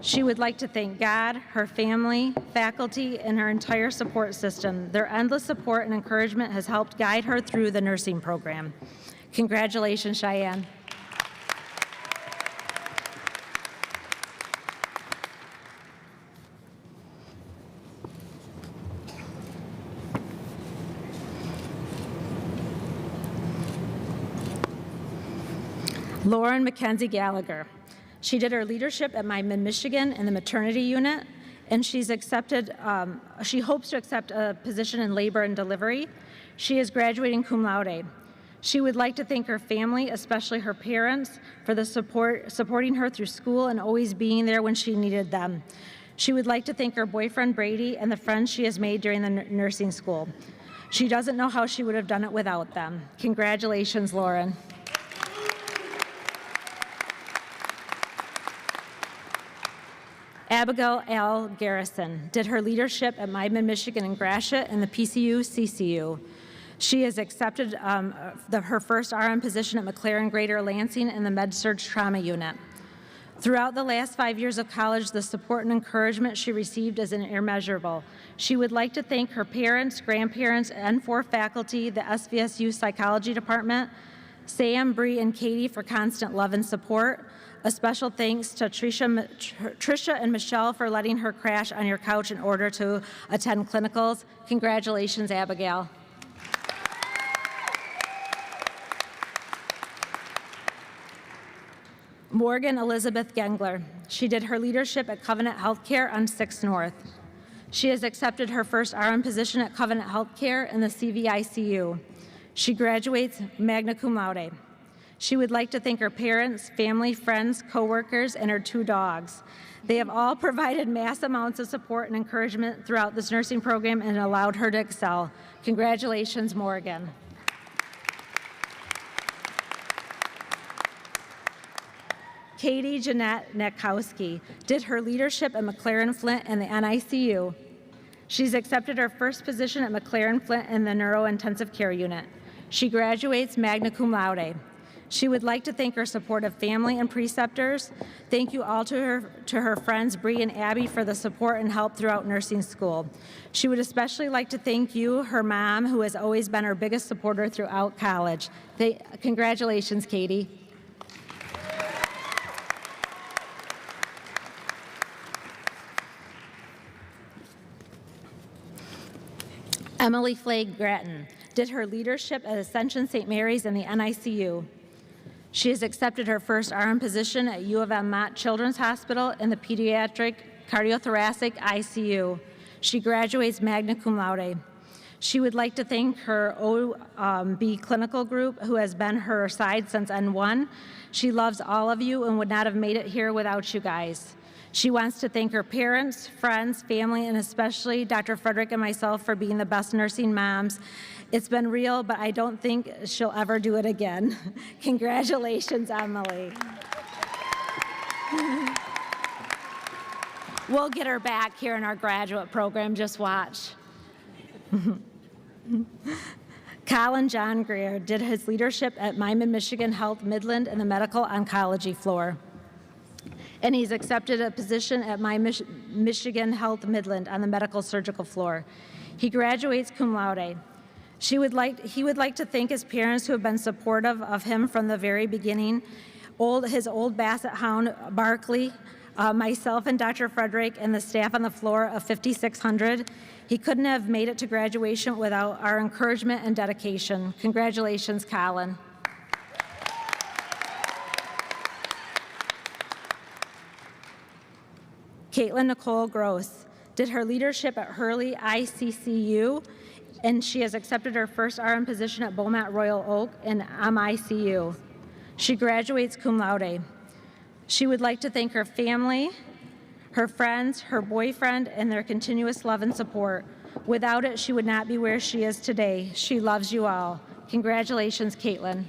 She would like to thank God, her family, faculty, and her entire support system. Their endless support and encouragement has helped guide her through the nursing program. Congratulations, Cheyenne. Lauren Mackenzie Gallagher. She did her leadership at my Mid-Michigan in the maternity unit, and she hopes to accept a position in labor and delivery. She is graduating cum laude. She would like to thank her family, especially her parents, for the supporting her through school and always being there when she needed them. She would like to thank her boyfriend, Brady, and the friends she has made during the nursing school. She doesn't know how she would have done it without them. Congratulations, Lauren. Abigail L. Garrison did her leadership at Miami, Michigan in Gratiot and the PCU CCU. She has accepted her first RN position at McLaren Greater Lansing in the Med-Surg Trauma Unit. Throughout the last 5 years of college, the support and encouragement she received is immeasurable. She would like to thank her parents, grandparents, and faculty, the SVSU Psychology Department, Sam, Bree, and Katie for constant love and support. A special thanks to Tricia and Michelle for letting her crash on your couch in order to attend clinicals. Congratulations, Abigail. Morgan Elizabeth Gengler. She did her leadership at Covenant Healthcare on 6th North. She has accepted her first RN position at Covenant Healthcare in the CVICU. She graduates magna cum laude. She would like to thank her parents, family, friends, coworkers, and her 2 dogs. They have all provided mass amounts of support and encouragement throughout this nursing program and allowed her to excel. Congratulations, Morgan. Katie Jeanette Nekowski did her leadership at McLaren Flint in the NICU. She's accepted her first position at McLaren Flint in the Neurointensive Care Unit. She graduates magna cum laude. She would like to thank her supportive family and preceptors. Thank you all to her friends, Bree and Abby, for the support and help throughout nursing school. She would especially like to thank you, her mom, who has always been her biggest supporter throughout college. Congratulations, Katie. Emily Flagg Gratton did her leadership at Ascension St. Mary's in the NICU. She has accepted her first RN position at U of M Mott Children's Hospital in the Pediatric Cardiothoracic ICU. She graduates magna cum laude. She would like to thank her OB clinical group, who has been her side since N1. She loves all of you and would not have made it here without you guys. She wants to thank her parents, friends, family, and especially Dr. Frederick and myself for being the best nursing moms. It's been real, but I don't think she'll ever do it again. Congratulations, Emily. We'll get her back here in our graduate program, just watch. Colin John Greer did his leadership at Miami, Michigan Health Midland in the medical oncology floor. And he's accepted a position at Michigan Health Midland on the medical surgical floor. He graduates cum laude. He would like to thank his parents who have been supportive of him from the very beginning. His old Basset Hound, Barkley, myself and Dr. Frederick, and the staff on the floor of 5600. He couldn't have made it to graduation without our encouragement and dedication. Congratulations, Colin. Caitlin Nicole Gross did her leadership at Hurley ICCU, and she has accepted her first RN position at Beaumont Royal Oak in MICU. She graduates cum laude. She would like to thank her family, her friends, her boyfriend, and their continuous love and support. Without it, she would not be where she is today. She loves you all. Congratulations, Caitlin.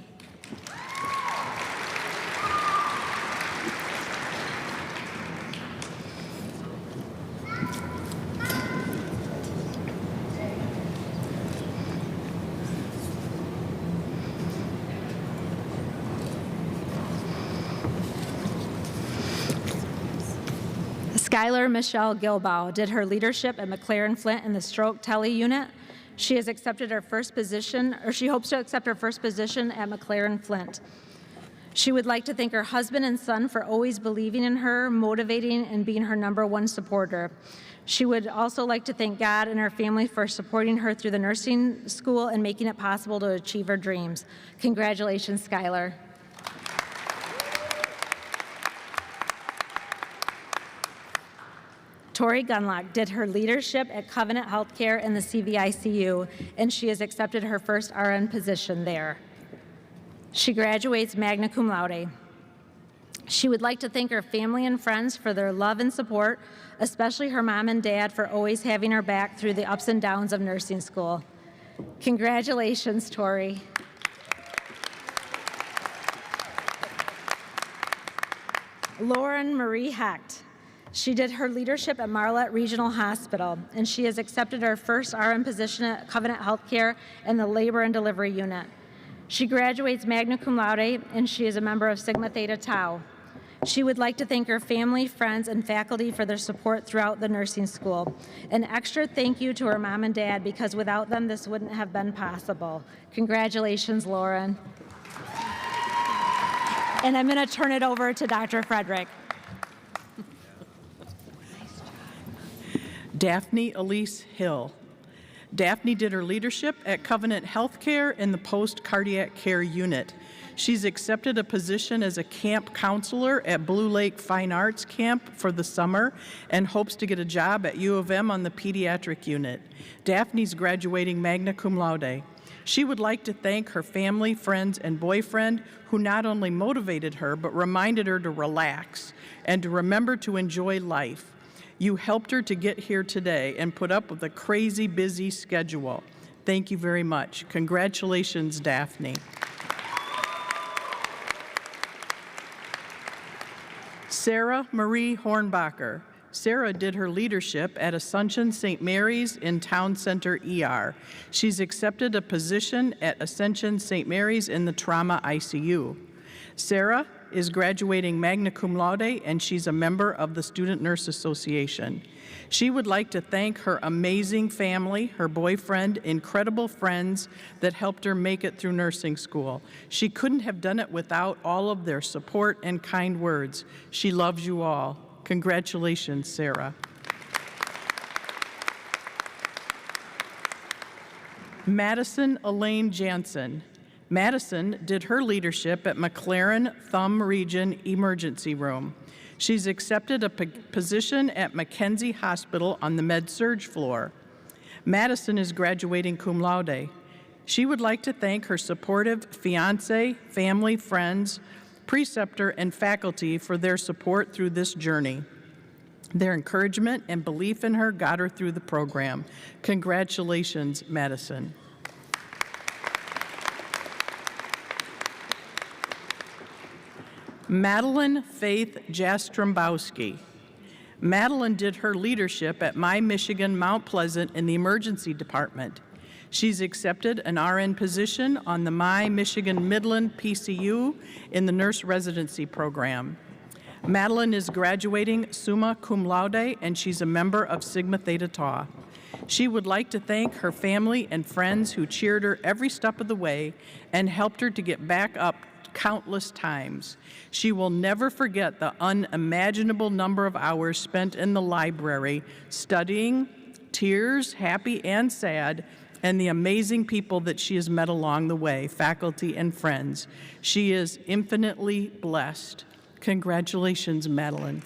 Skylar Michelle Gilbow did her leadership at McLaren Flint in the stroke tele unit. She has accepted her first position, or she hopes to accept her first position at McLaren Flint. She would like to thank her husband and son for always believing in her, motivating, and being her #1 supporter. She would also like to thank God and her family for supporting her through the nursing school and making it possible to achieve her dreams. Congratulations, Skylar. Tori Gunlock did her leadership at Covenant Healthcare in the CVICU, and she has accepted her first RN position there. She graduates magna cum laude. She would like to thank her family and friends for their love and support, especially her mom and dad for always having her back through the ups and downs of nursing school. Congratulations, Tori. Lauren Marie Hecht. She did her leadership at Marlette Regional Hospital, and she has accepted her first RN position at Covenant Healthcare in the labor and delivery unit. She graduates magna cum laude, and she is a member of Sigma Theta Tau. She would like to thank her family, friends, and faculty for their support throughout the nursing school. An extra thank you to her mom and dad, because without them, this wouldn't have been possible. Congratulations, Lauren. And I'm going to turn it over to Dr. Frederick. Daphne Elise Hill. Daphne did her leadership at Covenant Healthcare in the post-cardiac care unit. She's accepted a position as a camp counselor at Blue Lake Fine Arts Camp for the summer and hopes to get a job at U of M on the pediatric unit. Daphne's graduating magna cum laude. She would like to thank her family, friends, and boyfriend who not only motivated her but reminded her to relax and to remember to enjoy life. You helped her to get here today and put up with a crazy busy schedule. Thank you very much. Congratulations, Daphne. Sarah Marie Hornbacher. Sarah did her leadership at Ascension St. Mary's in Town Center ER. She's accepted a position at Ascension St. Mary's in the trauma ICU. Sarah is graduating magna cum laude, and she's a member of the Student Nurse Association. She would like to thank her amazing family, her boyfriend, incredible friends that helped her make it through nursing school. She couldn't have done it without all of their support and kind words. She loves you all. Congratulations, Sarah. Madison Elaine Jansen. Madison did her leadership at McLaren Thumb Region Emergency Room. She's accepted a position at Mackenzie Hospital on the med-surg floor. Madison is graduating cum laude. She would like to thank her supportive fiance, family, friends, preceptor, and faculty for their support through this journey. Their encouragement and belief in her got her through the program. Congratulations, Madison. Madeline Faith Jastrombowski. Madeline did her leadership at My Michigan Mount Pleasant in the emergency department. She's accepted an RN position on the My Michigan Midland PCU in the nurse residency program. Madeline is graduating summa cum laude, and she's a member of Sigma Theta Tau. She would like to thank her family and friends who cheered her every step of the way and helped her to get back up countless times. She will never forget the unimaginable number of hours spent in the library studying, tears, happy and sad, and the amazing people that she has met along the way, faculty and friends. She is infinitely blessed. Congratulations, Madeline.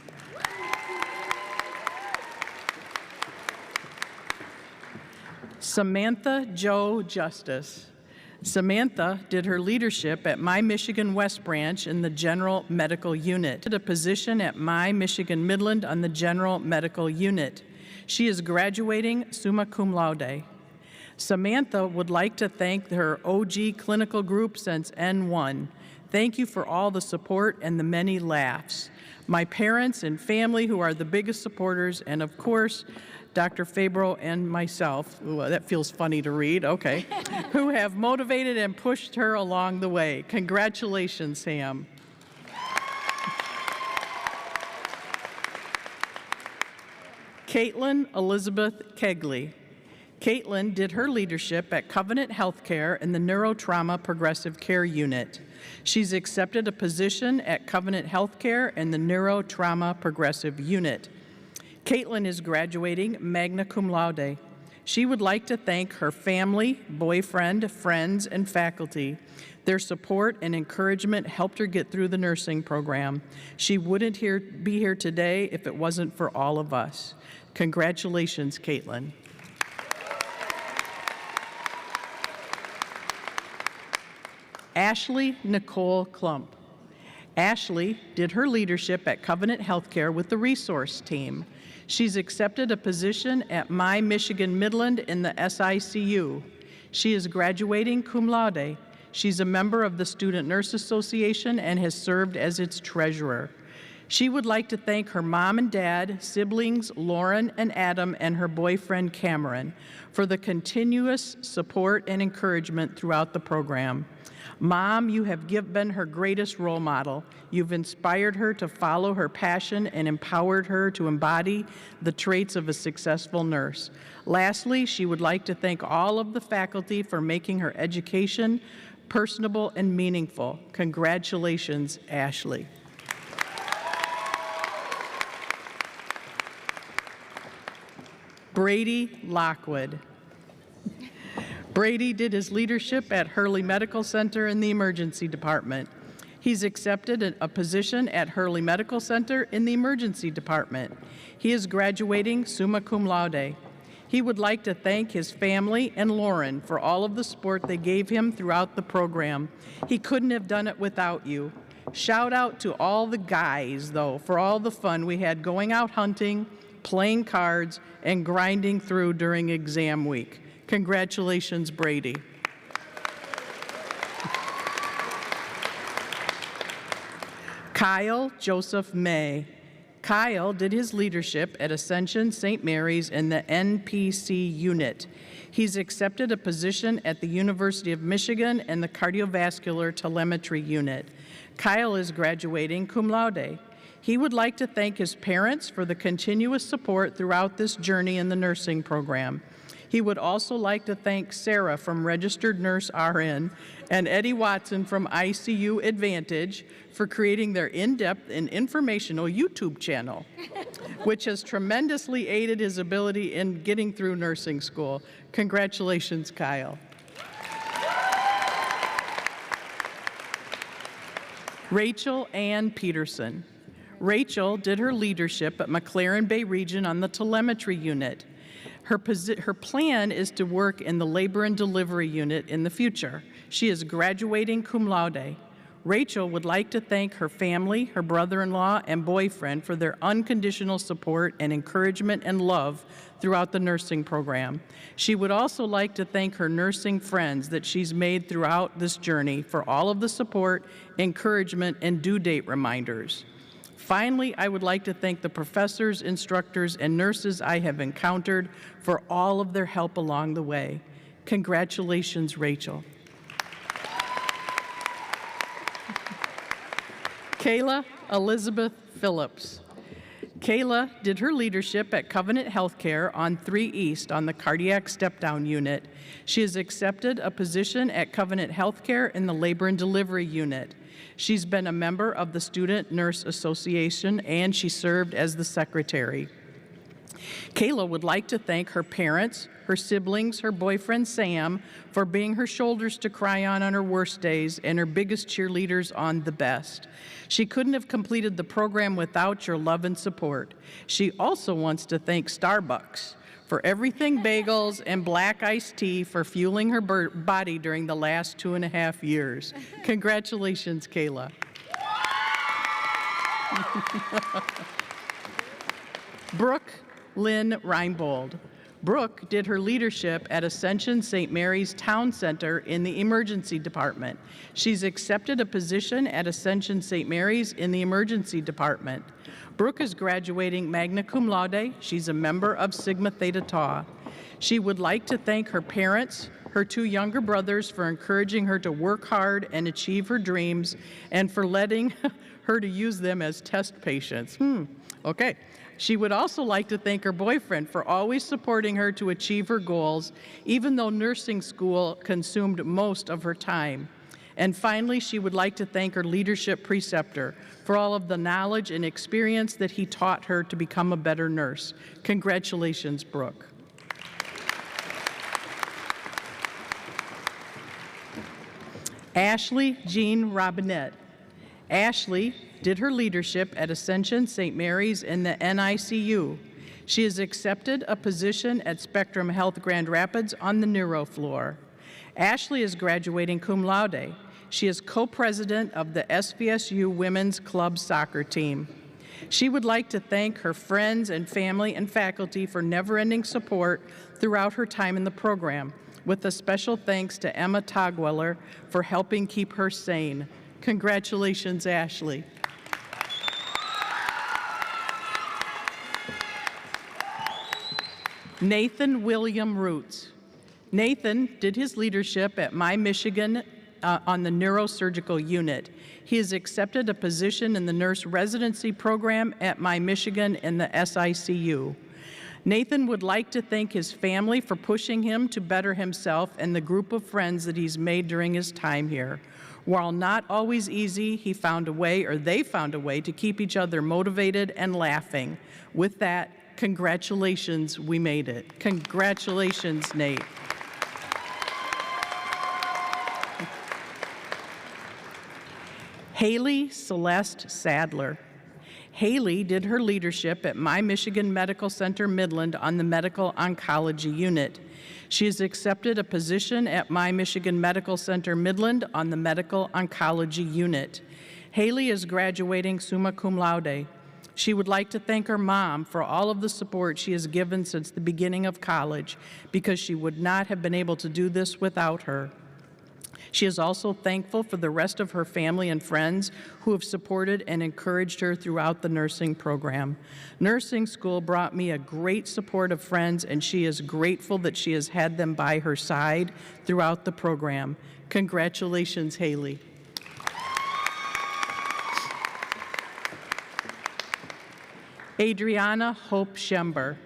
Samantha Jo Justice. Samantha did her leadership at My Michigan West Branch in the General Medical Unit. Did a position at My Michigan Midland on the General Medical Unit. She is graduating summa cum laude. Samantha would like to thank her OG clinical group since N1. Thank you for all the support and the many laughs. My parents and family who are the biggest supporters, and of course, Dr. Fabro and myself, ooh, that feels funny to read, okay, who have motivated and pushed her along the way. Congratulations, Sam. Caitlin Elizabeth Kegley. Caitlin did her leadership at Covenant Healthcare in the Neurotrauma Progressive Care Unit. She's accepted a position at Covenant Healthcare in the Neurotrauma Progressive Unit. Caitlin is graduating magna cum laude. She would like to thank her family, boyfriend, friends, and faculty. Their support and encouragement helped her get through the nursing program. She wouldn't be here today if it wasn't for all of us. Congratulations, Caitlin. Ashley Nicole Klump. Ashley did her leadership at Covenant Healthcare with the resource team. She's accepted a position at My Michigan Midland in the SICU. She is graduating cum laude. She's a member of the Student Nurse Association and has served as its treasurer. She would like to thank her mom and dad, siblings Lauren and Adam, and her boyfriend Cameron for the continuous support and encouragement throughout the program. Mom, you have been her greatest role model. You've inspired her to follow her passion and empowered her to embody the traits of a successful nurse. Lastly, she would like to thank all of the faculty for making her education personable and meaningful. Congratulations, Ashley. Brady Lockwood. Brady did his leadership at Hurley Medical Center in the emergency department. He's accepted a position at Hurley Medical Center in the emergency department. He is graduating summa cum laude. He would like to thank his family and Lauren for all of the support they gave him throughout the program. He couldn't have done it without you. Shout out to all the guys, though, for all the fun we had going out hunting, playing cards, and grinding through during exam week. Congratulations, Brady. Kyle Joseph May. Kyle did his leadership at Ascension St. Mary's in the NPC unit. He's accepted a position at the University of Michigan in the cardiovascular telemetry unit. Kyle is graduating cum laude. He would like to thank his parents for the continuous support throughout this journey in the nursing program. He would also like to thank Sarah from Registered Nurse RN and Eddie Watson from ICU Advantage for creating their in-depth and informational YouTube channel, which has tremendously aided his ability in getting through nursing school. Congratulations, Kyle. Rachel Ann Peterson. Rachel did her leadership at McLaren Bay Region on the telemetry unit. Her plan is to work in the labor and delivery unit in the future. She is graduating cum laude. Rachel would like to thank her family, her brother-in-law, and boyfriend for their unconditional support and encouragement and love throughout the nursing program. She would also like to thank her nursing friends that she's made throughout this journey for all of the support, encouragement, and due date reminders. Finally, I would like to thank the professors, instructors, and nurses I have encountered for all of their help along the way. Congratulations, Rachel. Kayla Elizabeth Phillips. Kayla did her leadership at Covenant Healthcare on 3 East on the cardiac step-down unit. She has accepted a position at Covenant Healthcare in the labor and delivery unit. She's been a member of the Student Nurse Association, and she served as the secretary. Kayla would like to thank her parents, her siblings, her boyfriend Sam for being her shoulders to cry on her worst days and her biggest cheerleaders on the best. She couldn't have completed the program without your love and support. She also wants to thank Starbucks for everything bagels and black iced tea for fueling her body during the last 2.5 years. Congratulations, Kayla. Brooke Lynn Reinbold. Brooke did her leadership at Ascension St. Mary's Town Center in the emergency department. She's accepted a position at Ascension St. Mary's in the emergency department. Brooke is graduating magna cum laude. She's a member of Sigma Theta Tau. She would like to thank her parents, her 2 younger brothers for encouraging her to work hard and achieve her dreams, and for letting her to use them as test patients. Okay. She would also like to thank her boyfriend for always supporting her to achieve her goals, even though nursing school consumed most of her time. And finally, she would like to thank her leadership preceptor for all of the knowledge and experience that he taught her to become a better nurse. Congratulations, Brooke. Ashley Jean Robinette. Ashley did her leadership at Ascension St. Mary's in the NICU. She has accepted a position at Spectrum Health Grand Rapids on the neuro floor. Ashley is graduating cum laude. She is co-president of the SVSU Women's Club soccer team. She would like to thank her friends and family and faculty for never-ending support throughout her time in the program, with a special thanks to Emma Togweller for helping keep her sane. Congratulations, Ashley. Nathan William Roots. Nathan did his leadership at My Michigan on the neurosurgical unit. He has accepted a position in the nurse residency program at My Michigan in the SICU. Nathan would like to thank his family for pushing him to better himself and the group of friends that he's made during his time here. While not always easy, he found a way, or they found a way, to keep each other motivated and laughing. With that, congratulations, we made it. Congratulations, Nate. Haley Celeste Sadler. Haley did her leadership at My Michigan Medical Center Midland on the medical oncology unit. She has accepted a position at My Michigan Medical Center Midland on the medical oncology unit. Haley is graduating summa cum laude. She would like to thank her mom for all of the support she has given since the beginning of college, because she would not have been able to do this without her. She is also thankful for the rest of her family and friends who have supported and encouraged her throughout the nursing program. Nursing school brought me a great support of friends, and she is grateful that she has had them by her side throughout the program. Congratulations, Haley. Adriana Hope Schember.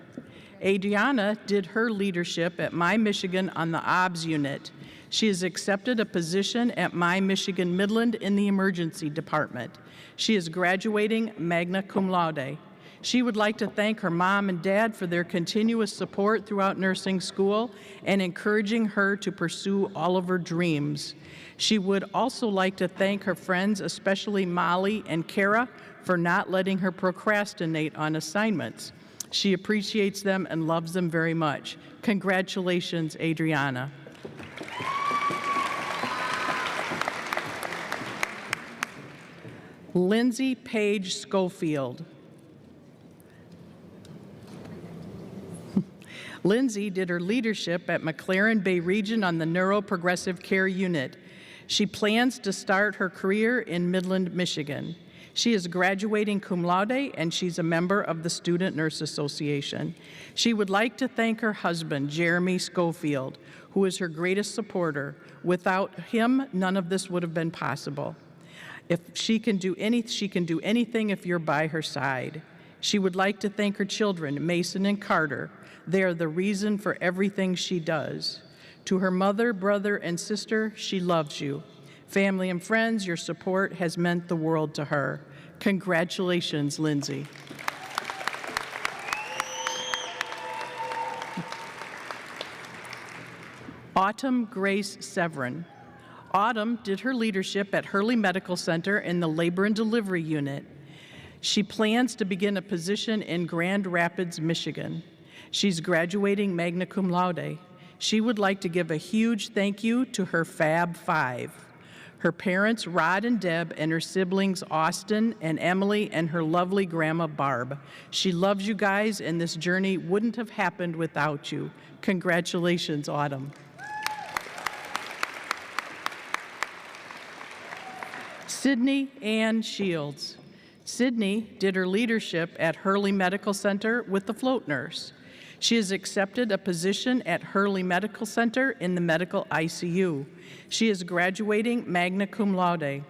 Adriana did her leadership at My Michigan on the OBS unit. She has accepted a position at My Michigan Midland in the emergency department. She is graduating magna cum laude. She would like to thank her mom and dad for their continuous support throughout nursing school and encouraging her to pursue all of her dreams. She would also like to thank her friends, especially Molly and Kara, for not letting her procrastinate on assignments. She appreciates them and loves them very much. Congratulations, Adriana. Lindsay Page Schofield. Lindsay did her leadership at McLaren Bay Region on the Neuroprogressive Care Unit. She plans to start her career in Midland, Michigan. She is graduating cum laude, and she's a member of the Student Nurse Association. She would like to thank her husband, Jeremy Schofield, who is her greatest supporter. Without him, none of this would have been possible. If she can do anything if you're by her side. She would like to thank her children, Mason and Carter. They are the reason for everything she does. To her mother, brother, and sister, she loves you. Family and friends, your support has meant the world to her. Congratulations, Lindsay. Autumn Grace Severin. Autumn did her leadership at Hurley Medical Center in the Labor and Delivery Unit. She plans to begin a position in Grand Rapids, Michigan. She's graduating magna cum laude. She would like to give a huge thank you to her Fab Five. Her parents, Rod and Deb, and her siblings, Austin and Emily, and her lovely grandma, Barb. She loves you guys, and this journey wouldn't have happened without you. Congratulations, Autumn. Sydney Ann Shields. Sydney did her leadership at Hurley Medical Center with the float nurse. She has accepted a position at Hurley Medical Center in the medical ICU. She is graduating magna cum laude.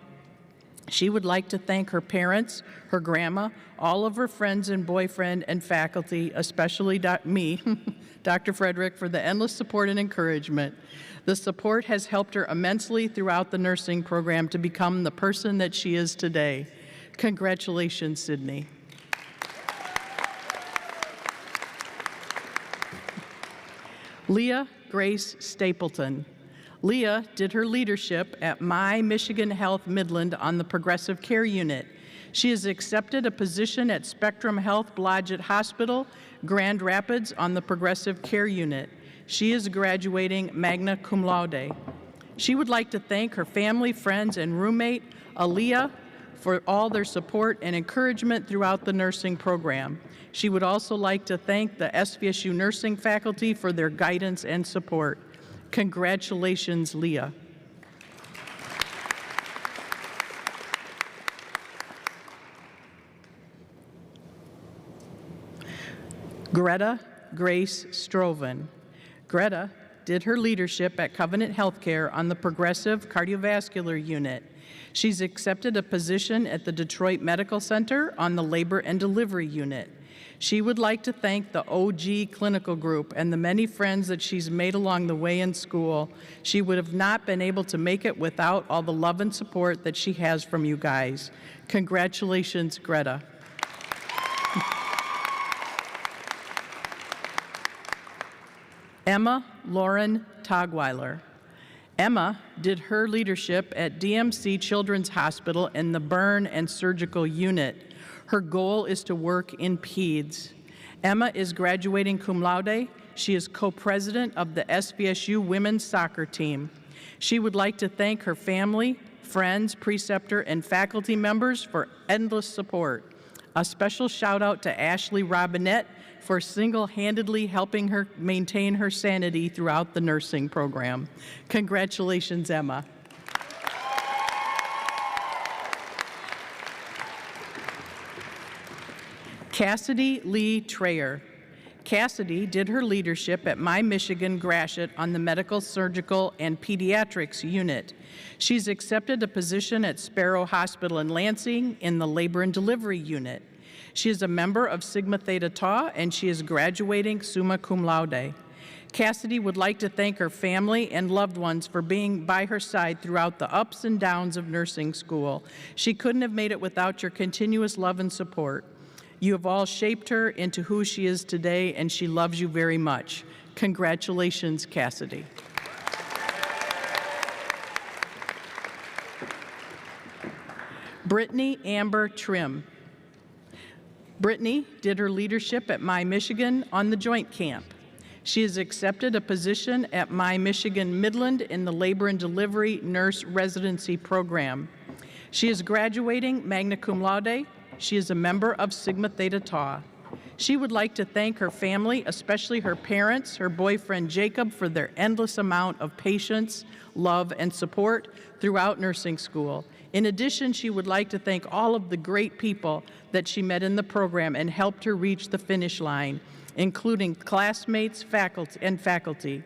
She would like to thank her parents, her grandma, all of her friends and boyfriend and faculty, especially me, Dr. Frederick, for the endless support and encouragement. The support has helped her immensely throughout the nursing program to become the person that she is today. Congratulations, Sydney. Leah Grace Stapleton. Leah did her leadership at My Michigan Health Midland on the Progressive Care Unit. She has accepted a position at Spectrum Health Blodgett Hospital, Grand Rapids on the Progressive Care Unit. She is graduating magna cum laude. She would like to thank her family, friends, and roommate, Aaliyah, for all their support and encouragement throughout the nursing program. She would also like to thank the SVSU nursing faculty for their guidance and support. Congratulations, Leah. Greta Grace Stroven. Greta did her leadership at Covenant Healthcare on the Progressive Cardiovascular Unit. She's accepted a position at the Detroit Medical Center on the Labor and Delivery Unit. She would like to thank the OG Clinical Group and the many friends that she's made along the way in school. She would have not been able to make it without all the love and support that she has from you guys. Congratulations, Greta. Emma Lauren Togweiler. Emma did her leadership at DMC Children's Hospital in the Burn and Surgical Unit. Her goal is to work in peds. Emma is graduating cum laude. She is co-president of the SVSU women's soccer team. She would like to thank her family, friends, preceptor, and faculty members for endless support. A special shout out to Ashley Robinette for single-handedly helping her maintain her sanity throughout the nursing program. Congratulations, Emma. Cassidy Lee Trayer. Cassidy did her leadership at My Michigan Gratiot on the Medical, Surgical, and Pediatrics Unit. She's accepted a position at Sparrow Hospital in Lansing in the Labor and Delivery Unit. She is a member of Sigma Theta Tau, and she is graduating summa cum laude. Cassidy would like to thank her family and loved ones for being by her side throughout the ups and downs of nursing school. She couldn't have made it without your continuous love and support. You have all shaped her into who she is today, and she loves you very much. Congratulations, Cassidy. Brittany Amber Trim. Brittany did her leadership at My Michigan on the Joint Camp. She has accepted a position at My Michigan Midland in the Labor and Delivery Nurse Residency Program. She is graduating magna cum laude. She is a member of Sigma Theta Tau. She would like to thank her family, especially her parents, her boyfriend Jacob, for their endless amount of patience, love, and support throughout nursing school. In addition, she would like to thank all of the great people that she met in the program and helped her reach the finish line, including classmates, faculty.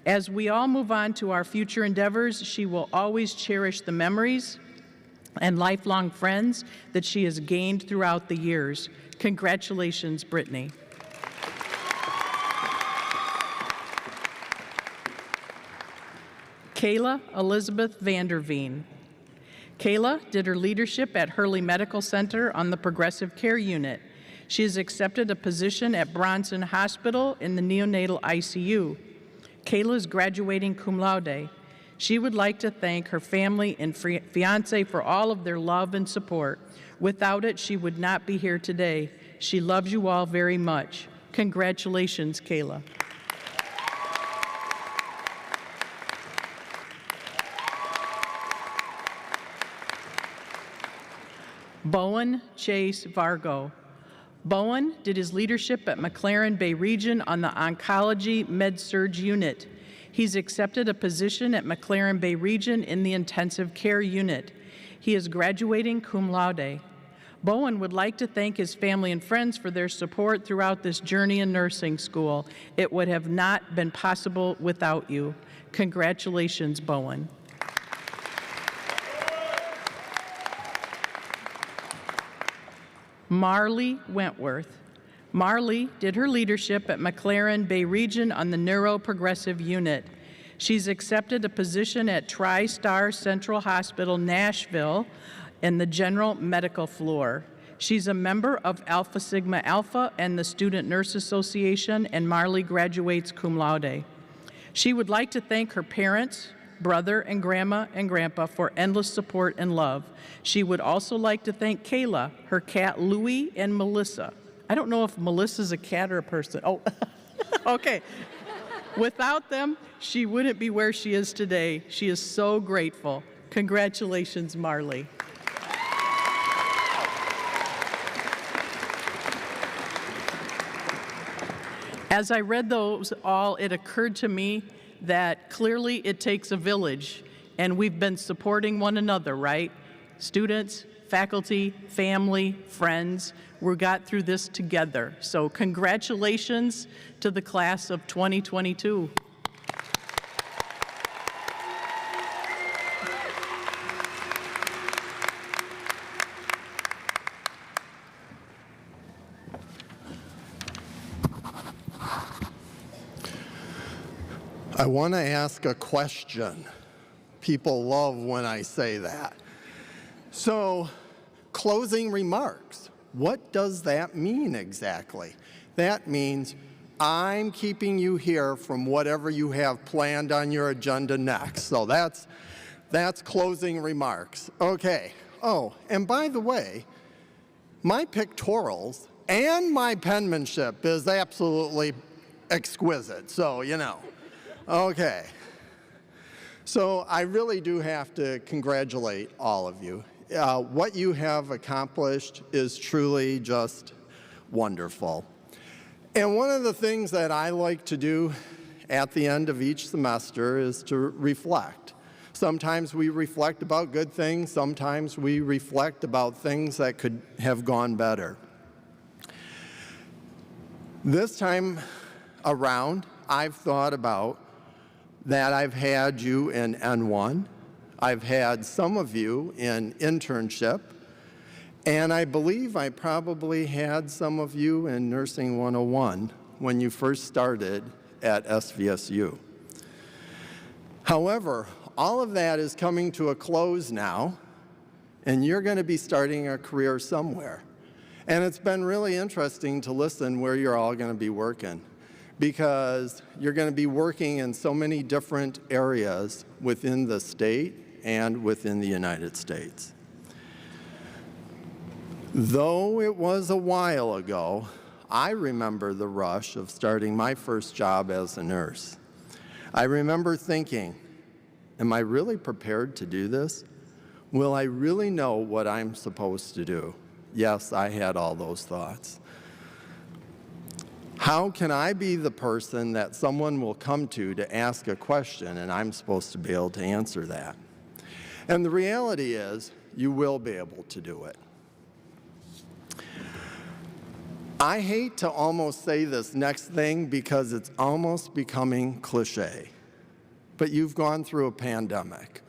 As we all move on to our future endeavors, she will always cherish the memories and lifelong friends that she has gained throughout the years. Congratulations, Brittany. Kayla Elizabeth Vanderveen. Kayla did her leadership at Hurley Medical Center on the Progressive Care Unit. She has accepted a position at Bronson Hospital in the neonatal ICU. Kayla is graduating cum laude. She would like to thank her family and fiance for all of their love and support. Without it, she would not be here today. She loves you all very much. Congratulations, Kayla. Bowen Chase Vargo. Bowen did his leadership at McLaren Bay Region on the Oncology Med-Surg Unit. He's accepted a position at McLaren Bay Region in the Intensive Care Unit. He is graduating cum laude. Bowen would like to thank his family and friends for their support throughout this journey in nursing school. It would have not been possible without you. Congratulations, Bowen. Marley Wentworth. Marley did her leadership at McLaren Bay Region on the Neuroprogressive Unit. She's accepted a position at TriStar Central Hospital, Nashville, in the general medical floor. She's a member of Alpha Sigma Alpha and the Student Nurse Association, and Marley graduates cum laude. She would like to thank her parents, brother, and grandma and grandpa for endless support and love. She would also like to thank Kayla, her cat Louie, and Melissa. I don't know if Melissa's a cat or a person. Oh, okay. Without them, she wouldn't be where she is today. She is so grateful. Congratulations, Marley. As I read those all, it occurred to me that clearly it takes a village, and we've been supporting one another, right? Students, faculty, family, friends, we got through this together. So congratulations to the class of 2022. I want to ask a question. People love when I say that. So, closing remarks. What does that mean exactly? That means I'm keeping you here from whatever you have planned on your agenda next. So that's closing remarks. Okay. Oh, and by the way, my pictorials and my penmanship is absolutely exquisite. So, you know. Okay. So I really do have to congratulate all of you. What you have accomplished is truly just wonderful. And one of the things that I like to do at the end of each semester is to reflect. Sometimes we reflect about good things, sometimes we reflect about things that could have gone better. This time around, I've thought about that I've had you in N1, I've had some of you in internship, and I believe I probably had some of you in Nursing 101 when you first started at SVSU. However, all of that is coming to a close now, and you're going to be starting a career somewhere. And it's been really interesting to listen where you're all going to be working, because you're going to be working in so many different areas within the state and within the United States. Though it was a while ago, I remember the rush of starting my first job as a nurse. I remember thinking, am I really prepared to do this? Will I really know what I'm supposed to do? Yes, I had all those thoughts. How can I be the person that someone will come to ask a question and I'm supposed to be able to answer that? And the reality is, you will be able to do it. I hate to almost say this next thing because it's almost becoming cliche, but you've gone through a pandemic,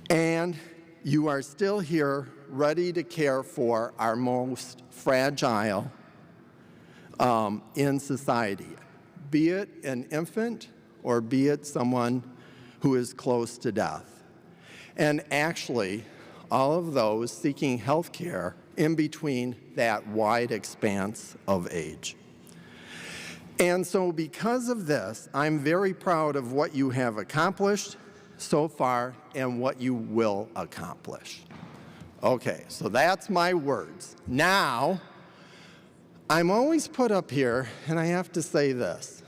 and you are still here ready to care for our most fragile in society, be it an infant or be it someone who is close to death. And actually, all of those seeking health care in between that wide expanse of age. And so because of this, I'm very proud of what you have accomplished so far and what you will accomplish. Okay, so that's my words. Now, I'm always put up here, and I have to say this,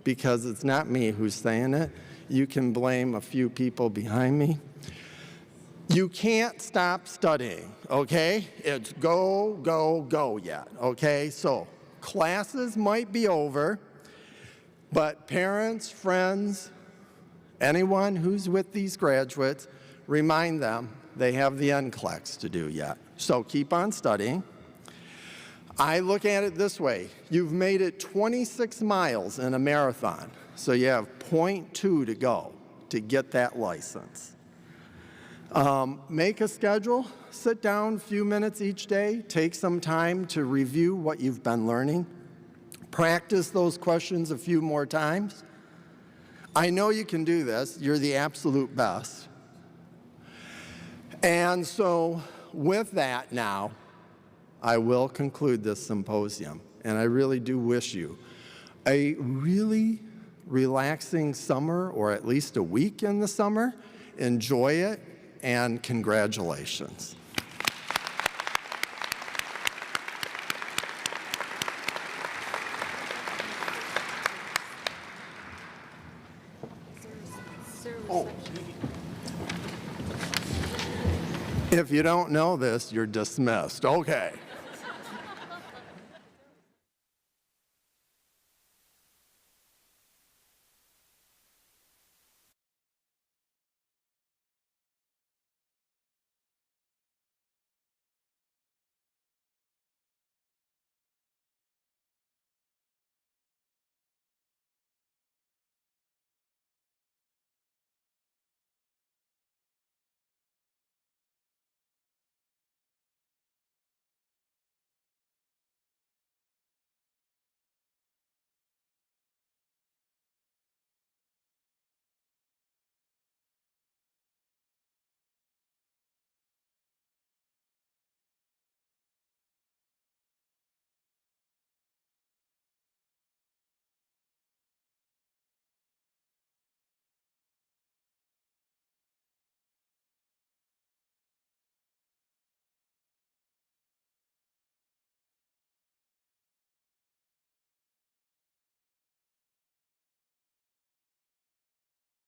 because it's not me who's saying it. You can blame a few people behind me. You can't stop studying, okay? It's go, go, go yet, okay? So classes might be over, but parents, friends, anyone who's with these graduates, remind them they have the NCLEX to do yet. So keep on studying. I look at it this way. You've made it 26 miles in a marathon, so you have 0.2 to go to get that license. Make a schedule, sit down a few minutes each day, take some time to review what you've been learning, practice those questions a few more times. I know you can do this. You're the absolute best. And so with that now, I will conclude this symposium, and I really do wish you a really relaxing summer, or at least a week in the summer. Enjoy it. And congratulations. Oh. If you don't know this, you're dismissed. Okay.